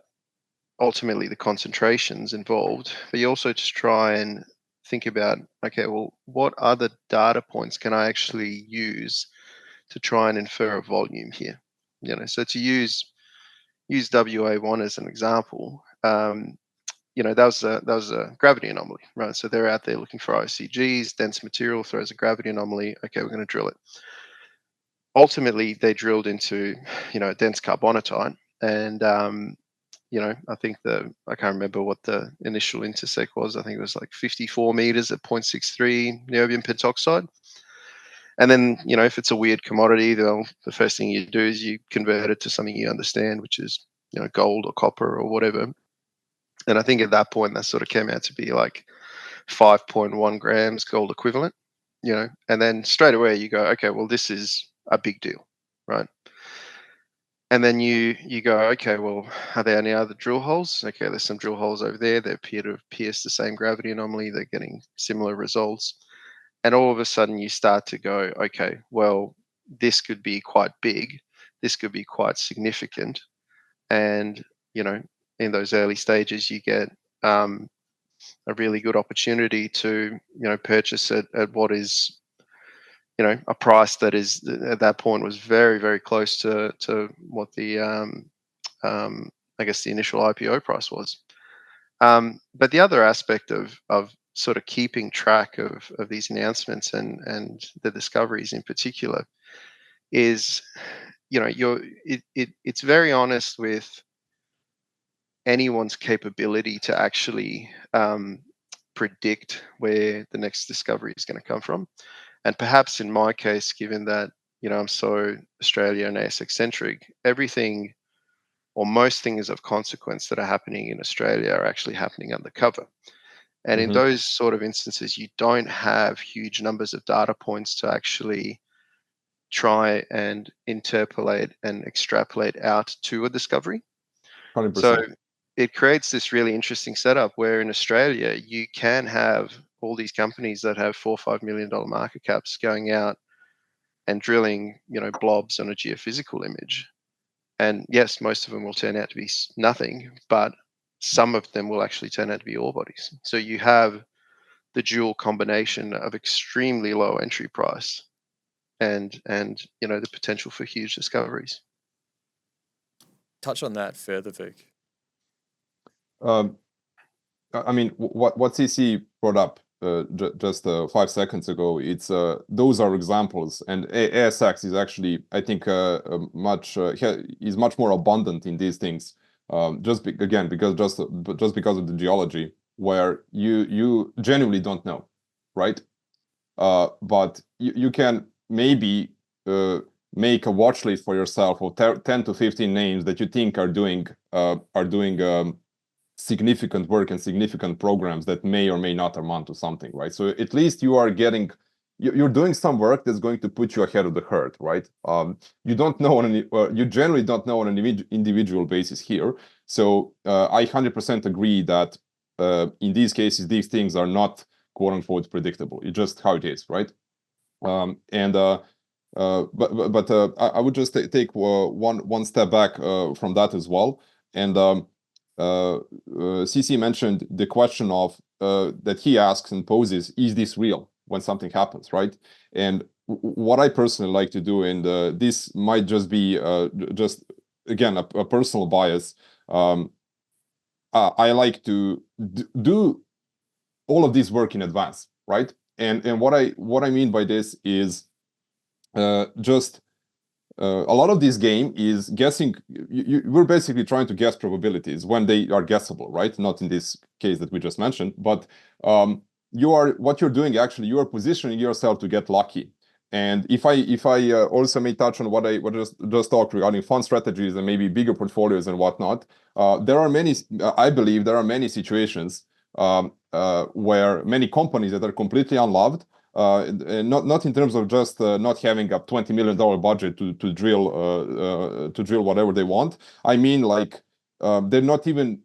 ultimately the concentrations involved, but you also just try and think about, okay, well, what other data points can I actually use to try and infer a volume here? So to use WA1 as an example, that was a gravity anomaly, right? So they're out there looking for OCGs, dense material, throws a gravity anomaly. Okay, we're going to drill it. Ultimately, they drilled into a dense carbonatite, and I think I can't remember what the initial intersect was. I think it was like 54 meters at 0.63 niobium pentoxide. And then, if it's a weird commodity, the first thing you do is you convert it to something you understand, which is, gold or copper or whatever. And I think at that point, that sort of came out to be like 5.1 grams gold equivalent, and then straight away you go, okay, well, this is a big deal, right? And then you go, okay, well, are there any other drill holes? Okay, there's some drill holes over there. They appear to have pierced the same gravity anomaly. They're getting similar results. And all of a sudden you start to go, okay, well, this could be quite big. This could be quite significant. And, in those early stages, you get a really good opportunity to, purchase it at what is, a price that is at that point was very, very close to what the I guess the initial IPO price was. But the other aspect of sort of keeping track of these announcements and the discoveries in particular is, it's very honest with anyone's capability to actually predict where the next discovery is going to come from. And perhaps in my case, given that, I'm so Australia and ASX centric, everything or most things of consequence that are happening in Australia are actually happening undercover. And in those sort of instances, you don't have huge numbers of data points to actually try and interpolate and extrapolate out to a discovery. 100%. So it creates this really interesting setup where in Australia, you can have all these companies that have $4 or $5 million market caps going out and drilling, blobs on a geophysical image. And yes, most of them will turn out to be nothing, but some of them will actually turn out to be ore bodies. So you have the dual combination of extremely low entry price and the potential for huge discoveries. Touch on that further, Vuk. I mean, what CC brought up just 5 seconds ago, it's those are examples, and ASX is actually, I think, is much more abundant in these things. Just because of the geology, where you genuinely don't know, right? But you can maybe make a watch list for yourself of 10 to 15 names that you think are doing significant work and significant programs that may or may not amount to something, right? So at least you are getting, you're doing some work that's going to put you ahead of the herd, right? You don't know you generally don't know on an individual basis here. So I 100% agree that in these cases, these things are not quote unquote predictable. It's just how it is, right? I would just take one step back from that as well. And CC mentioned the question of that he asks and poses: is this real when something happens, right? And what I personally like to do, and this might just be just again a personal bias. I like to do all of this work in advance, right? And what I mean by this is just a lot of this game is guessing. We're basically trying to guess probabilities when they are guessable, right? Not in this case that we just mentioned, but what you're doing actually, you are positioning yourself to get lucky. And if I also may touch on what I just talked regarding fund strategies and maybe bigger portfolios and whatnot, I believe there are many situations where many companies that are completely unloved, not in terms of just not having a $20 million budget to drill whatever they want. I mean, like they don't even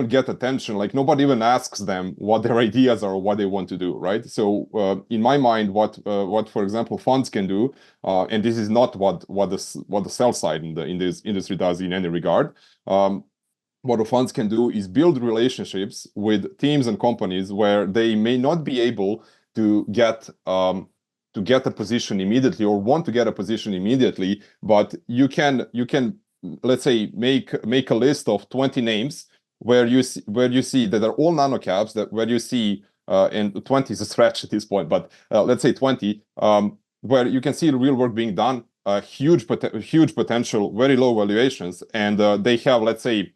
get attention. Like nobody even asks them what their ideas are or what they want to do, right? So in my mind, what for example funds can do, and this is not what the sell side in this industry does in any regard. What the funds can do is build relationships with teams and companies where they may not be able to get a position immediately or want to get a position immediately, but you can let's say make a list of 20 names where you see that are all nano caps, that where you see and 20 is a stretch at this point, but let's say 20 where you can see the real work being done, huge potential, very low valuations, and they have, let's say,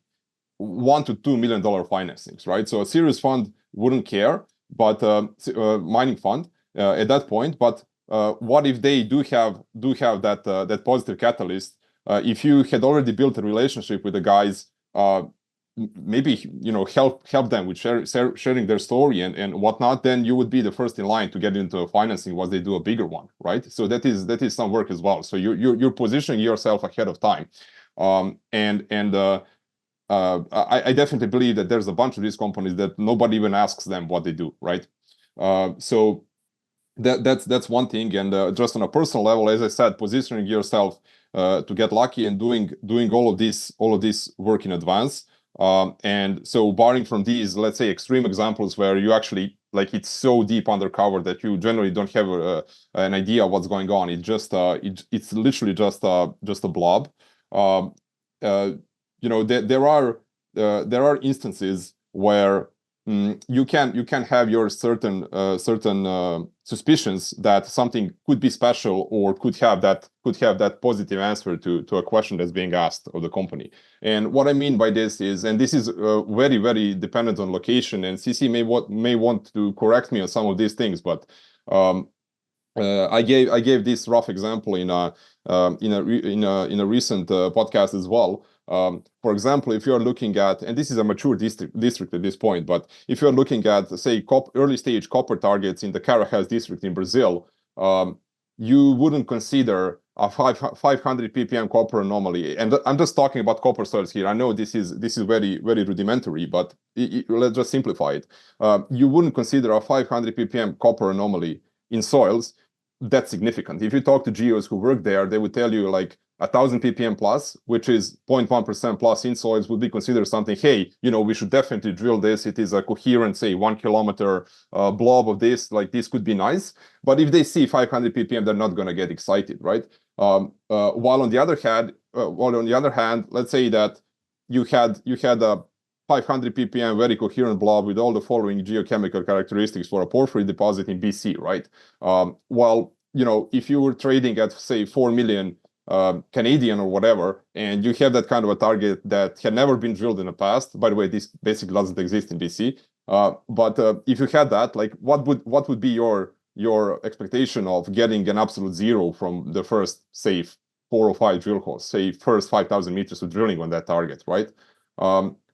$1 to $2 million financings, right? So a serious fund wouldn't care, but mining fund at that point. But what if they do have that positive catalyst? If you had already built a relationship with the guys, maybe help them with sharing their story and whatnot, then you would be the first in line to get into a financing once they do a bigger one, right? So that is some work as well. So you're positioning yourself ahead of time, I definitely believe that there's a bunch of these companies that nobody even asks them what they do, right? So that's one thing. And just on a personal level, as I said, positioning yourself to get lucky and doing all of this work in advance. And so barring from these, let's say, extreme examples where you actually, like, it's so deep undercover that you generally don't have an idea of what's going on. It's just it's literally just a blob. There are instances where you can have your certain suspicions that something could be special or could have that positive answer to a question that's being asked of the company. And what I mean by this is, and this is very, very dependent on location, and CC may want to correct me on some of these things, but I gave this rough example in a recent podcast as well. For example, if you're looking at, and this is a mature district at this point, but if you're looking at, say, early stage copper targets in the Carajás district in Brazil, you wouldn't consider a 500 ppm copper anomaly. And I'm just talking about copper soils here. I know this is very, very rudimentary, but let's just simplify it. You wouldn't consider a 500 ppm copper anomaly in soils that's significant. If you talk to geos who work there, they would tell you like 1,000 ppm plus, which is 0.1% plus in soils, would be considered something, hey, we should definitely drill this. It is a coherent, say, 1 kilometer blob of this, like this could be nice. But if they see 500 ppm, they're not going to get excited, right? While on the other hand, let's say that you had a 500 ppm very coherent blob with all the following geochemical characteristics for a porphyry deposit in BC, right? While if you were trading at, say, 4 million Canadian or whatever, and you have that kind of a target that had never been drilled in the past. By the way, this basically doesn't exist in BC. But if you had that, like, what would be your expectation of getting an absolute zero from the first, say, 4 or 5 drill holes, say first 5,000 meters of drilling on that target, right?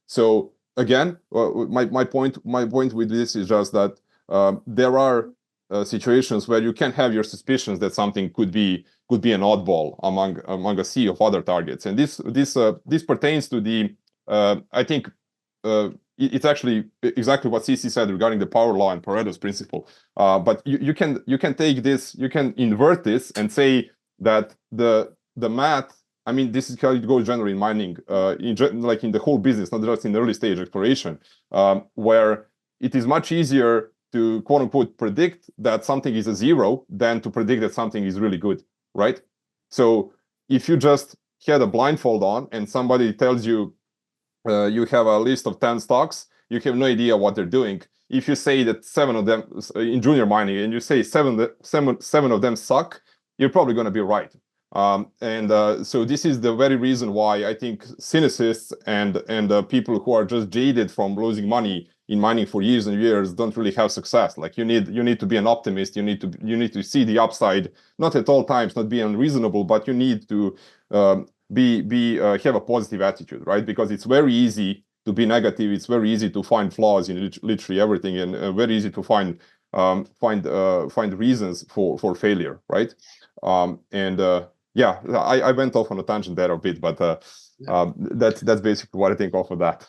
So again, my point with this is just that there are situations where you can have your suspicions that something could be an oddball among a sea of other targets, and this pertains to the I think it's actually exactly what CC said regarding the power law and Pareto's principle. But you can take this, you can invert this and say that the math. I mean, this is how it goes generally in mining, like in the whole business, not just in early stage exploration, where it is much easier to quote unquote predict that something is a zero than to predict that something is really good, right? So if you just had a blindfold on and somebody tells you you have a list of 10 stocks, you have no idea what they're doing. If you say that 7 of them in junior mining and you say seven of them suck, you're probably going to be right. So this is the very reason why I think cynicists and people who are just jaded from losing money in mining for years and years don't really have success. Like you need to be an optimist. You need to see the upside, not at all times, not be unreasonable, but you need to have a positive attitude, right? Because it's very easy to be negative. It's very easy to find flaws in literally everything, and very easy to find reasons for failure, right? Yeah, I went off on a tangent there a bit, but that's basically what I think off of that.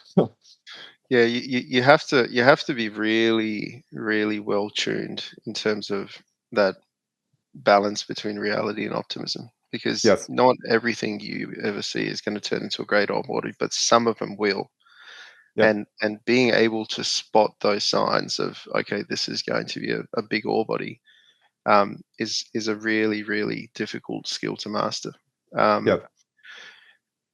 Yeah, you have to be really, really well tuned in terms of that balance between reality and optimism, because Yes. not everything you ever see is going to turn into a great ore body, but some of them will. Yep. And being able to spot those signs of, okay, this is going to be a big ore body, is a really, really difficult skill to master. Yeah.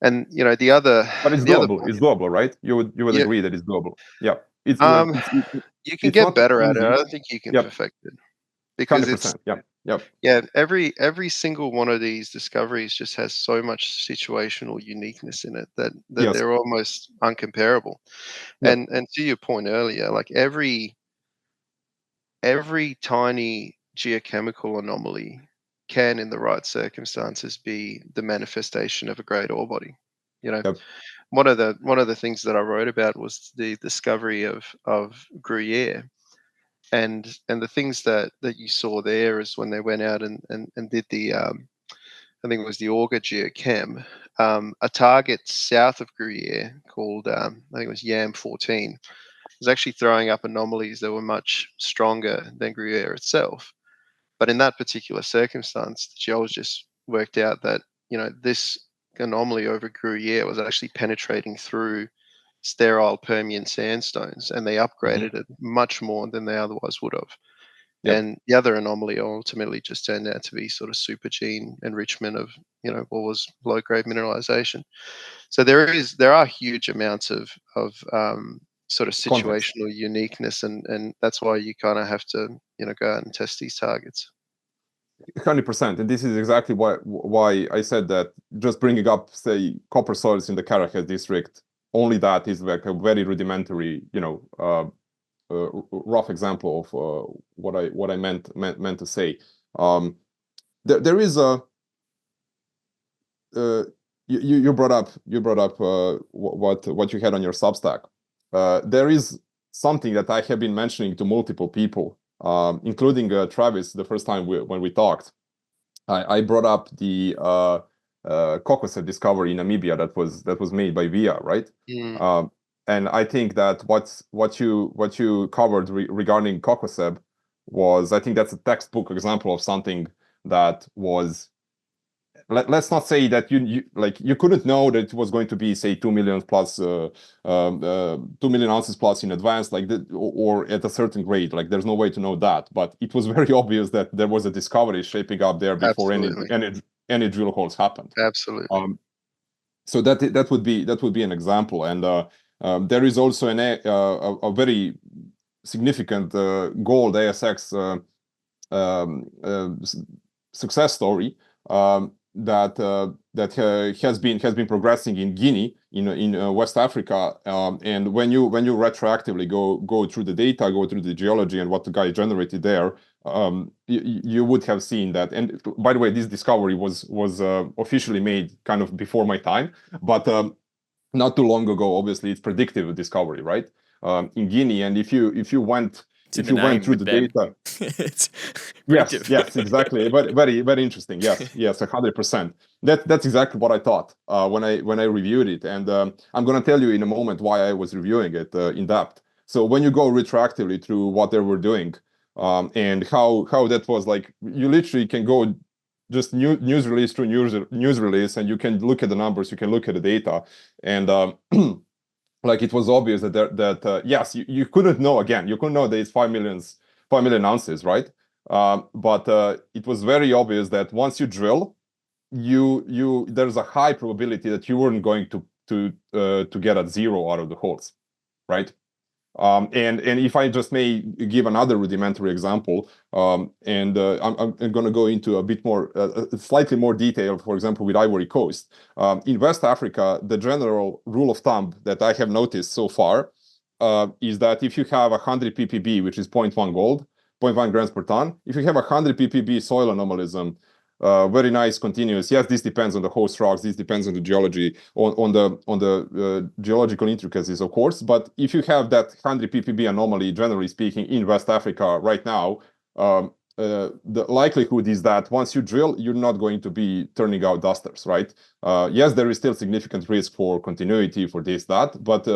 And the other, but it's doable. It's doable, right? You would Yeah. agree that it's doable. Yeah. It's you can it's get not better at it. easy. I don't think you can Yep. perfect it, because it's 100%. Yep. yeah, every single one of these discoveries just has so much situational uniqueness in it that Yes. they're almost uncomparable. Yep. And to your point earlier, like every tiny geochemical anomaly can, in the right circumstances, be the manifestation of a great ore body. Yep. One of the things that I wrote about was the discovery of Gruyere, and the things that you saw there is when they went out and did the I think it was the Auger Geochem, a target south of Gruyere called I think it was Yam 14, was actually throwing up anomalies that were much stronger than Gruyere itself. But in that particular circumstance, the geologists worked out that this anomaly over Gruyere was actually penetrating through sterile Permian sandstones, and they upgraded it much more than they otherwise would have. Yep. And the other anomaly ultimately just turned out to be sort of supergene enrichment of what was low grade mineralization. So there are huge amounts of sort of Context. situational uniqueness, and that's why you kind of have to go out and test these targets. 100%. And this is exactly why I said that just bringing up, say, copper soils in the Carajás district, only that is like a very rudimentary, rough example of what I meant to say. There is a you brought up what you had on your Substack. There is something that I have been mentioning to multiple people, including Travis the first time when we talked. I brought up the Kokose discovery in Namibia that was made by VIA, right? And I think that what you covered regarding Kokose was, I think that's a textbook example of something that was. Let's not say that you couldn't know that it was going to be, say, 2 million plus 2 million ounces plus in advance, like that, or at a certain grade. Like there's no way to know that, but it was very obvious that there was a discovery shaping up there before any drill holes happened. Absolutely. So that would be an example, and there is also a very significant gold ASX success story that has been progressing in Guinea, in West Africa. And when you retroactively go through the data, go through the geology and what the guy generated there, you would have seen that. And by the way, this discovery was officially made kind of before my time, but not too long ago. Obviously, it's predictive discovery, right? In Guinea, and if you went through the data, It's yes, exactly. But very interesting. Yes, 100%. That's exactly what I thought when I reviewed it, and I'm gonna tell you in a moment why I was reviewing it in depth. So when you go retroactively through what they were doing, and how that was like, you literally can go just news release to news release, and you can look at the numbers, you can look at the data, and like it was obvious that yes, you couldn't know again, you couldn't know that it's 5 million ounces, right? But it was very obvious that once you drill, there's a high probability that you weren't going to get a zero out of the holes, right? And if I just may give another rudimentary example, and I'm going to go into a bit more, slightly more detail, for example, with Ivory Coast. In West Africa, the general rule of thumb that I have noticed so far is that if you have 100 ppb, which is 0.1 gold, 0.1 grams per ton, if you have 100 ppb soil anomalism, very nice, continuous. Yes, this depends on the host rocks. This depends on the geology, on the geological intricacies, of course. But if you have that 100 ppb anomaly, generally speaking, in West Africa right now, the likelihood is that once you drill, you're not going to be turning out dusters, right? Yes, there is still significant risk for continuity, for this, that, but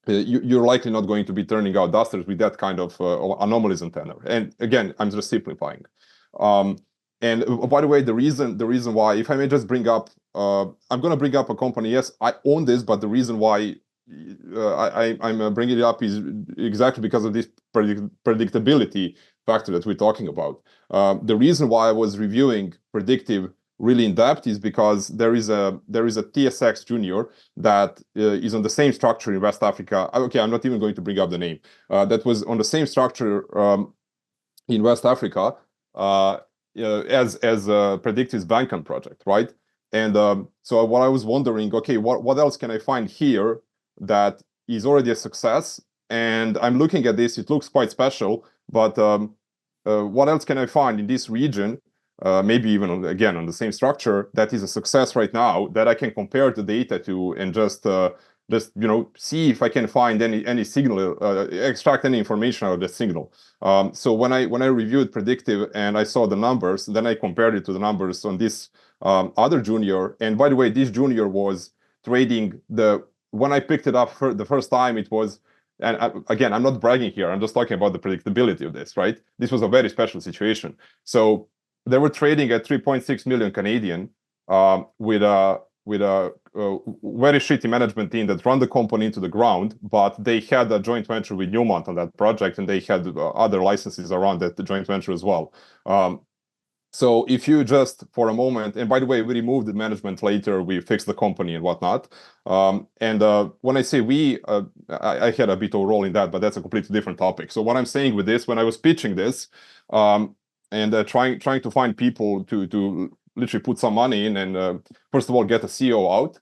you're likely not going to be turning out dusters with that kind of anomalism tenor. And again, I'm just simplifying. And by the way, the reason why, if I may just bring up, I'm going to bring up a company. Yes, I own this, but the reason why I'm bringing it up is exactly because of this predictability factor that we're talking about. The reason why I was reviewing predictive really in depth is because there is a TSX Junior that is on the same structure in West Africa. Okay, I'm not even going to bring up the name. That was on the same structure in West Africa. As Predictive's Bankan project, right? And so what I was wondering, okay, what else can I find here that is already a success? And I'm looking at this, it looks quite special, but what else can I find in this region, maybe even on the same structure, that is a success right now, that I can compare the data to and just see if I can find any signal, extract any information out of the signal. So when I reviewed predictive and I saw the numbers, then I compared it to the numbers on this other junior. And by the way, this junior was trading when I picked it up for the first time, it was, and again, I'm not bragging here, I'm just talking about the predictability of this, right? This was a very special situation. So they were trading at 3.6 million Canadian with a very shitty management team that run the company into the ground, but they had a joint venture with Newmont on that project, and they had other licenses around that joint venture as well. So if you just for a moment, and by the way, we removed the management later, we fixed the company and whatnot. And when I say we, I had a bit of a role in that, but that's a completely different topic. So what I'm saying with this, when I was pitching this, and trying to find people to literally put some money in and first of all get a CEO out.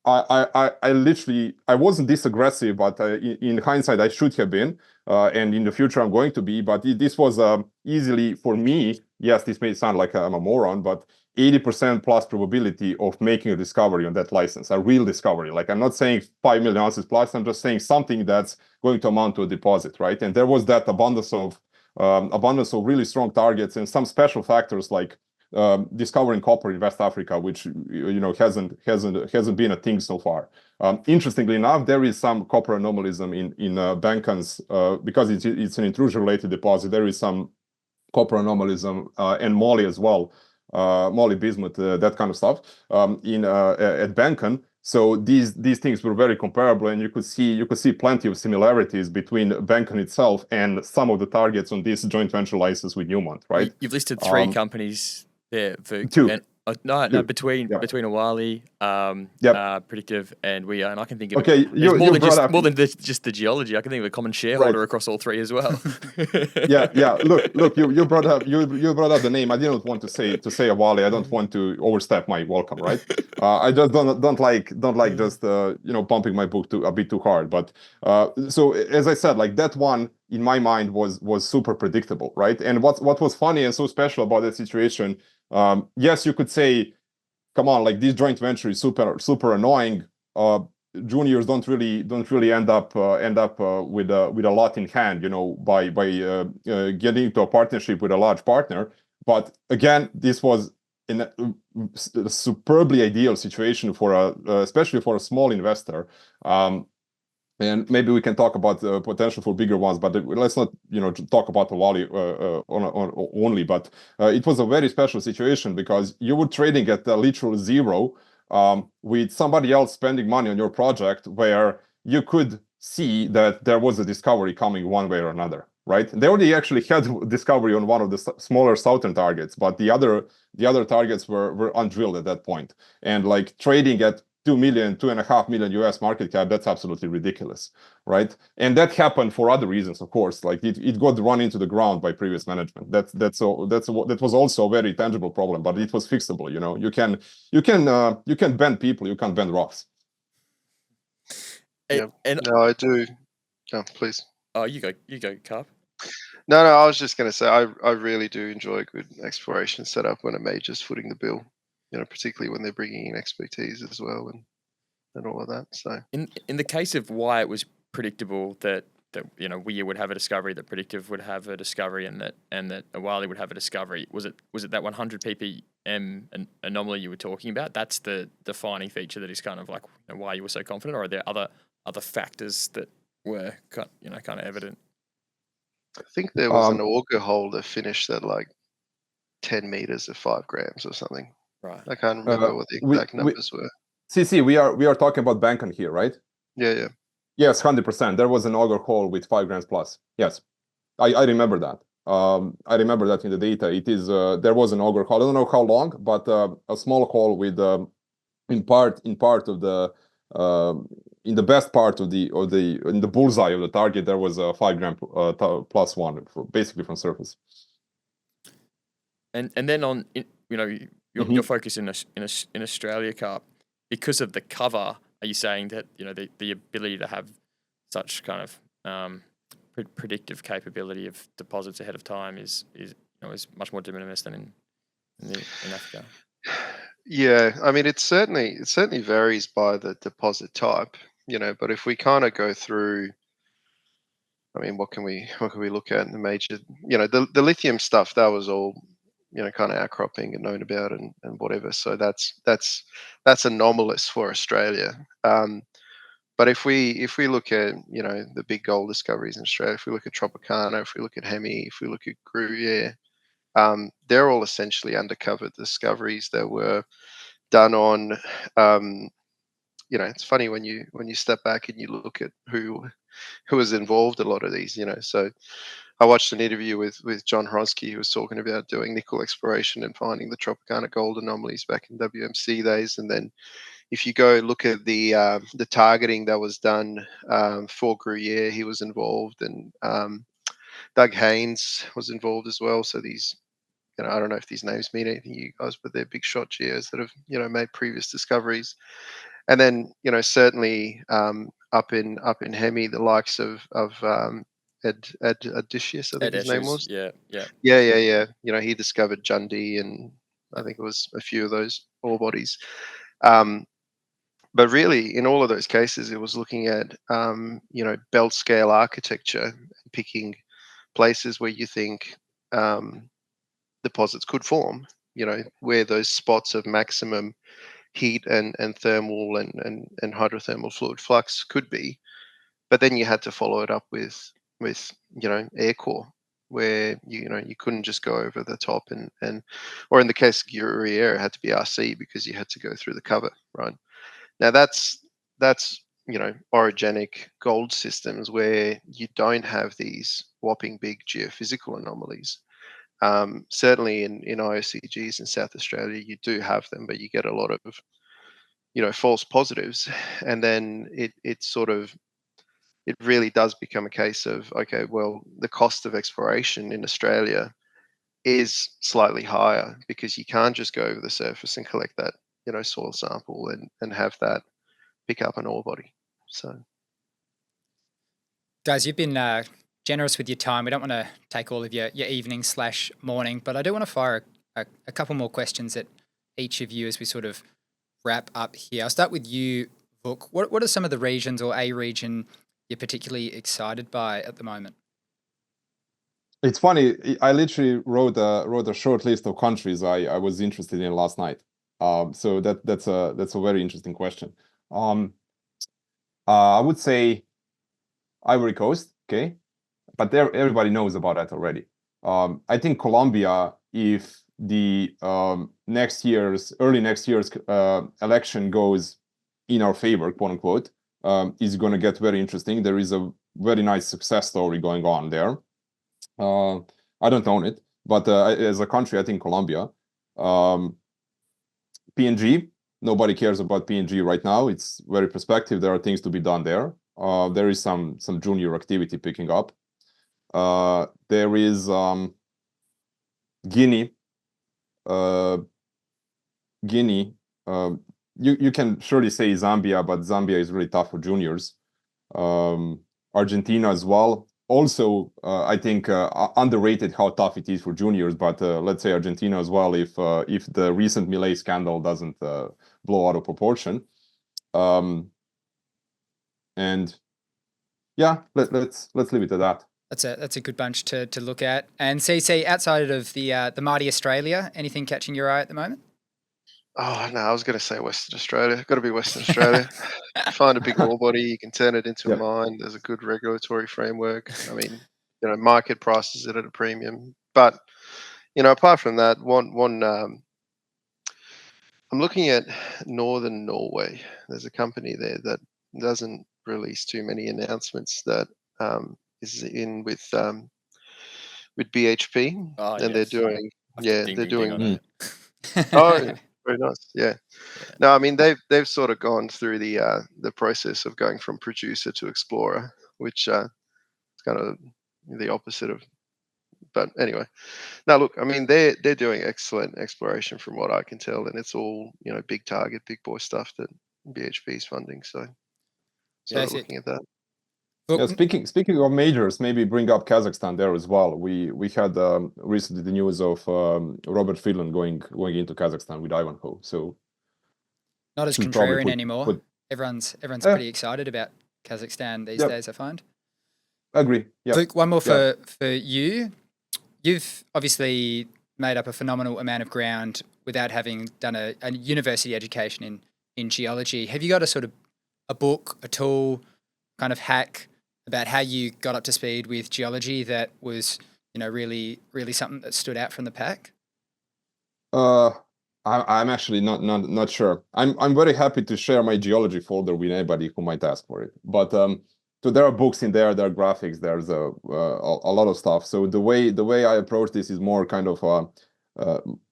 I wasn't this aggressive, but in hindsight I should have been, and in the future I'm going to be. But this was easily for me. Yes, this may sound like I'm a moron, but 80% plus probability of making a discovery on that license, a real discovery. Like, I'm not saying 5 million ounces plus. I'm just saying something that's going to amount to a deposit, right? And there was that abundance of really strong targets and some special factors like discovering copper in West Africa, which hasn't been a thing so far. Interestingly enough, there is some copper anomalism in Bankans because it's an intrusion-related deposit. There is some copper anomalism and moly as well, moly, bismuth, that kind of stuff at Bankan. So these things were very comparable, and you could see plenty of similarities between Bankan itself and some of the targets on this joint venture license with Newmont, right? You've listed three companies there, Vuk. Two. And, No, Two. between Yeah. Awali, Yep. Predictive, and we are, and I can think of Okay, there's you brought up more than just the geology. I can think of a common shareholder right. across all three as well. Yeah. Look. You brought up the name. I didn't want to say Awali. I don't want to overstep my welcome, right? I just don't like just pumping my book a bit too hard. But so as I said, like that one in my mind was super predictable, right? And what was funny and so special about that situation, yes, you could say, come on, like this joint venture is super annoying. Juniors don't really end up with a lot in hand, by getting into a partnership with a large partner. But again, this was in a superbly ideal situation for especially for a small investor. And maybe we can talk about the potential for bigger ones, but let's not, talk about the value only. But it was a very special situation because you were trading at literal zero, with somebody else spending money on your project, where you could see that there was a discovery coming one way or another, right? They already actually had discovery on one of the smaller southern targets, but the other targets were undrilled at that point. And like trading at 2.5 million US market cap, that's absolutely ridiculous, right? And that happened for other reasons, of course. Like it got run into the ground by previous management. That was also a very tangible problem, but it was fixable. You can bend people, you can't bend rocks. Yeah. No, I do. No, please. Oh, you go, Carp. No, I was just going to say I really do enjoy a good exploration setup when a major's footing the bill. Particularly when they're bringing in expertise as well and all of that. So in the case of why it was predictable that we would have a discovery, that Predictive would have a discovery, and that Awali would have a discovery, was it that 100 ppm anomaly you were talking about? That's the defining feature that is kind of like why you were so confident, or are there other factors that were kind of evident? I think there was an auger hole that finished at like 10 meters at 5 grams or something. Right. I can't remember what the exact numbers were. CC, we are talking about Bankan here, right? Yeah. Yes, 100%. There was an auger hole with 5 grams plus. Yes, I remember that. I remember that in the data. It is there was an auger hole. I don't know how long, but a small hole with in the best part of in the bullseye of the target, there was a 5 gram plus one, basically from surface. And then on your focus in Australia, Carp, because of the cover, are you saying that the ability to have such kind of predictive capability of deposits ahead of time is much more de minimis than in Africa? Yeah, I mean it certainly varies by the deposit type, but if we kind of go through, I mean, what can we look at in the major, the lithium stuff, that was all kind of outcropping and known about and whatever. So that's anomalous for Australia. But if we look at the big gold discoveries in Australia, if we look at Tropicana, if we look at Hemi, if we look at Gruyere, they're all essentially undercover discoveries that were done on. It's funny when you step back and you look at who was involved. A lot of these, So I watched an interview with John Hronsky, who was talking about doing nickel exploration and finding the Tropicana gold anomalies back in WMC days. And then if you go look at the targeting that was done for Gruyere, he was involved, and Doug Haynes was involved as well. So these, I don't know if these names mean anything to you guys, but they're big shot geos that have made previous discoveries. And then certainly up in Hemi, the likes of Odysseus, I think his name was. Yeah. He discovered Jundee, and I think it was a few of those ore bodies. But really, in all of those cases, it was looking at belt scale architecture, picking places where you think deposits could form. Where those spots of maximum heat and thermal and hydrothermal fluid flux could be. But then you had to follow it up with air core, where you couldn't just go over the top and or in the case of Gruyere, it had to be RC because you had to go through the cover, right? Now that's orogenic gold systems where you don't have these whopping big geophysical anomalies. Certainly in IOCGs in South Australia, you do have them, but you get a lot of false positives, and then it really does become a case of, okay, well, the cost of exploration in Australia is slightly higher because you can't just go over the surface and collect that soil sample and have that pick up an ore body. So, Guys, you've been generous with your time. We don't want to take all of your evening/morning, but I do want to fire a couple more questions at each of you as we sort of wrap up here. I'll start with you, Vuk. What are some of the regions or a region you're particularly excited by at the moment? It's funny. I literally wrote a short list of countries I was interested in last night. So that's a very interesting question. I would say Ivory Coast, okay, but everybody knows about that already. I think Colombia, if the early next year's election goes in our favor, quote unquote, is going to get very interesting. There is a very nice success story going on there. I don't own it, but as a country, I think Colombia. PNG, nobody cares about PNG right now. It's very prospective. There are things to be done there. There is some junior activity picking up. There is Guinea. You can surely say Zambia, but Zambia is really tough for juniors. Argentina as well. Also, I think underrated how tough it is for juniors. But let's say Argentina as well, if the recent Milei scandal doesn't blow out of proportion. And yeah, let's leave it at that. That's a good bunch to look at. And CC, outside of the mighty Australia, anything catching your eye at the moment? Oh no, I was going to say Western Australia. Got to be Western Australia. Find a big ore body, you can turn it into a mine. There's a good regulatory framework. I mean, market prices it at a premium. But apart from that, I'm looking at northern Norway. There's a company there that doesn't release too many announcements that is in with BHP, and they're doing oh. Very nice. Yeah. No, I mean they've sort of gone through the process of going from producer to explorer, which is kind of the opposite of. But anyway, now look, I mean they're doing excellent exploration from what I can tell, and it's all big target, big boy stuff that BHP is funding. So looking at that. Yeah, speaking of majors, maybe bring up Kazakhstan there as well. We had recently the news of Robert Friedland going into Kazakhstan with Ivanhoe. So not as contrarian anymore. Everyone's pretty excited about Kazakhstan these days, I find. Agree. Yeah. Luke, one more for you. You've obviously made up a phenomenal amount of ground without having done a university education in geology. Have you got a sort of a book, a tool, kind of hack about how you got up to speed with geology that was, really, really something that stood out from the pack? I'm actually not sure. I'm very happy to share my geology folder with anybody who might ask for it. But so there are books in there, there are graphics, there's a lot of stuff. So the way I approach this is more kind of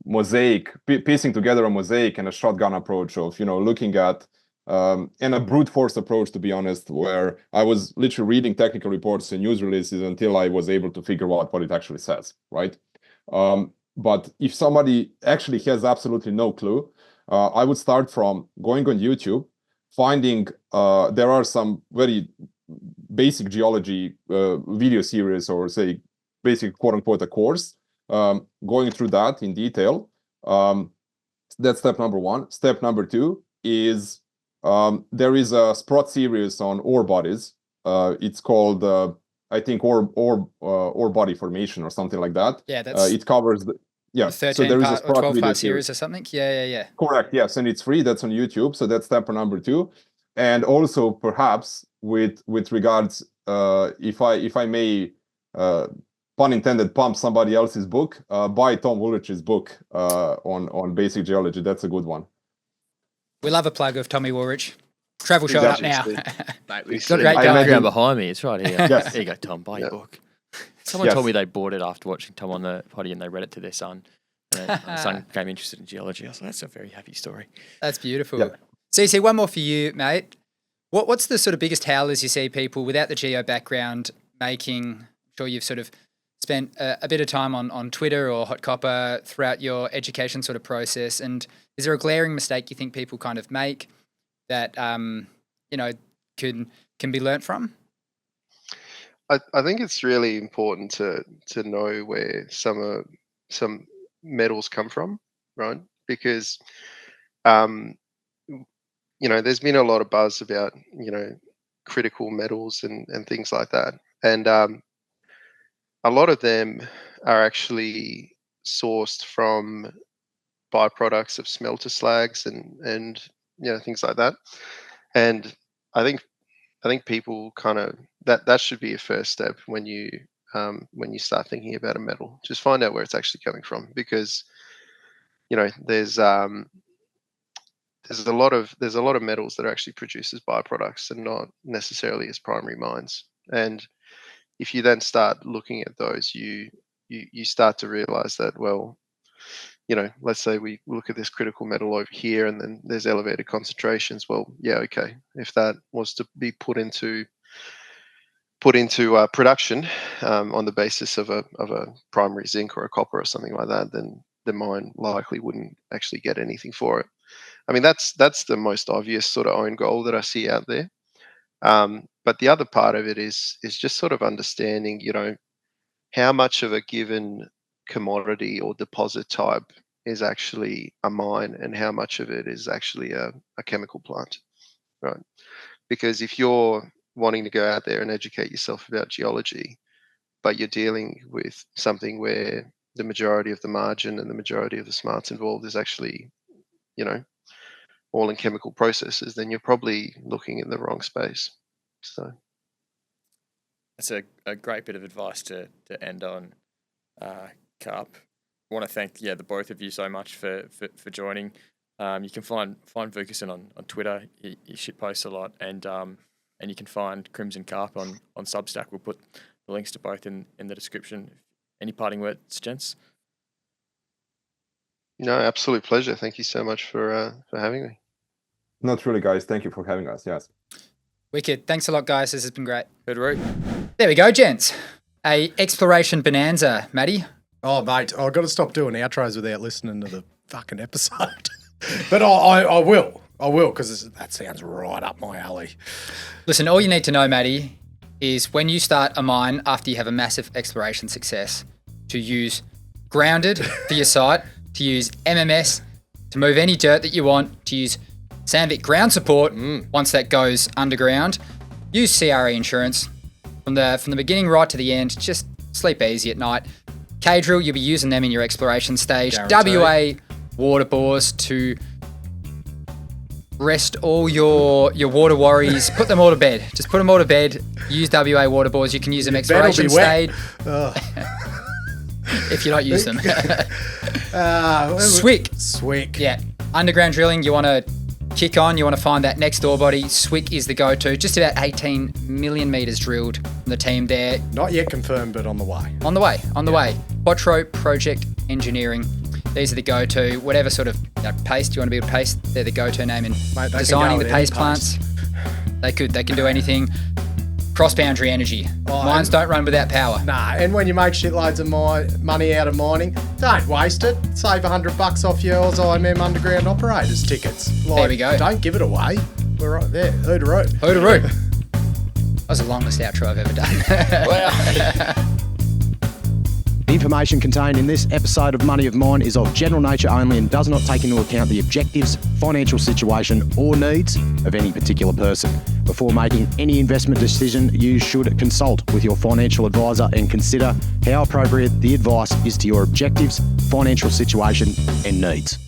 mosaic, piecing together a mosaic and a shotgun approach of looking at. And a brute force approach, to be honest, where I was literally reading technical reports and news releases until I was able to figure out what it actually says, right? But if somebody actually has absolutely no clue, I would start from going on YouTube, finding there are some very basic geology video series, or say basic quote unquote a course, going through that in detail. That's step number one. Step number two is there is a Sprott series on ore bodies. It's called, I think, ore body formation or something like that. Yeah, that's it covers the 13 so there is a Sprott or 12-part series or something. Yeah. Correct. Yes, and it's free. That's on YouTube. So that's step number two. And also, perhaps with regards, if I may, pun intended, pump somebody else's book, buy Tom Woolrich's book on basic geology. That's a good one. We love a plug of Tommy Woolrich. Travel show up now. Mate, we've got a great guy behind me. It's right here. Yes. There you go, Tom. Buy your book. Someone told me they bought it after watching Tom on the potty and they read it to their son. And the son became interested in geology. I was like, that's a very happy story. That's beautiful. Yep. CC, one more for you, mate. What's the sort of biggest howlers you see people without the geo background making? I'm sure you've sort of spent a bit of time on Twitter or Hot Copper throughout your education sort of process. And is there a glaring mistake you think people kind of make that, can be learnt from? I think it's really important to know where some metals come from, right? Because there's been a lot of buzz about critical metals and things like that, and a lot of them are actually sourced from byproducts of smelter slags and things like that. And I think people kind of that should be a first step when you start thinking about a metal. Just find out where it's actually coming from, because there's a lot of metals that are actually produced as byproducts and not necessarily as primary mines. And if you then start looking at those, you start to realize that, well, let's say we look at this critical metal over here and then there's elevated concentrations. Well, yeah, okay. If that was to be put into production on the basis of a primary zinc or a copper or something like that, then the mine likely wouldn't actually get anything for it. I mean, that's the most obvious sort of own goal that I see out there. But the other part of it is just sort of understanding, how much of a given commodity or deposit type is actually a mine and how much of it is actually a chemical plant, right? Because if you're wanting to go out there and educate yourself about geology, but you're dealing with something where the majority of the margin and the majority of the smarts involved is actually, all in chemical processes, then you're probably looking in the wrong space. So that's a great bit of advice to end on, Carp. I want to thank the both of you so much for joining. You can find Vukasin on Twitter. He shitposts a lot, and you can find CrimsonCarp on Substack. We'll put the links to both in the description. Any parting words, gents? No, absolute pleasure. Thank you so much for having me. No, truly, guys. Thank you for having us. Yes. Wicked. Thanks a lot, guys. This has been great. Hooroo. There we go, gents. A exploration bonanza, Matty. Oh, mate, I've got to stop doing outros without listening to the fucking episode. But I will, because that sounds right up my alley. Listen, all you need to know, Matty, is when you start a mine after you have a massive exploration success, to use Grounded for your site, to use MMS to move any dirt that you want, to use Sandvik Ground Support once that goes underground. Use CRE insurance from the beginning right to the end. Just sleep easy at night. K-Drill, you'll be using them in your exploration stage. Guarantee. WA water bores to rest all your water worries. Put them all to bed. Just put them all to bed. Use WA water bores. You can use them exploration stage. If you don't use them. Swick. Yeah. Underground drilling, you want to kick on, you want to find that next ore body. Swick is the go-to. Just about 18 million metres drilled from the team there. Not yet confirmed, but on the way. On the way. Quattro Project Engineering. These are the go-to. Whatever sort of paste you want to be able to paste, they're the go-to name in designing the paste plants. They can do anything. Cross-boundary energy. Mines don't run without power. Nah, and when you make shitloads of money out of mining, don't waste it. Save $100 off your IMM Underground Operators tickets. There we go. Don't give it away. We're right there. Hooroo. Hooroo. That was the longest outro I've ever done. The information contained in this episode of Money of Mine is of general nature only and does not take into account the objectives, financial situation or needs of any particular person. Before making any investment decision, you should consult with your financial advisor and consider how appropriate the advice is to your objectives, financial situation and needs.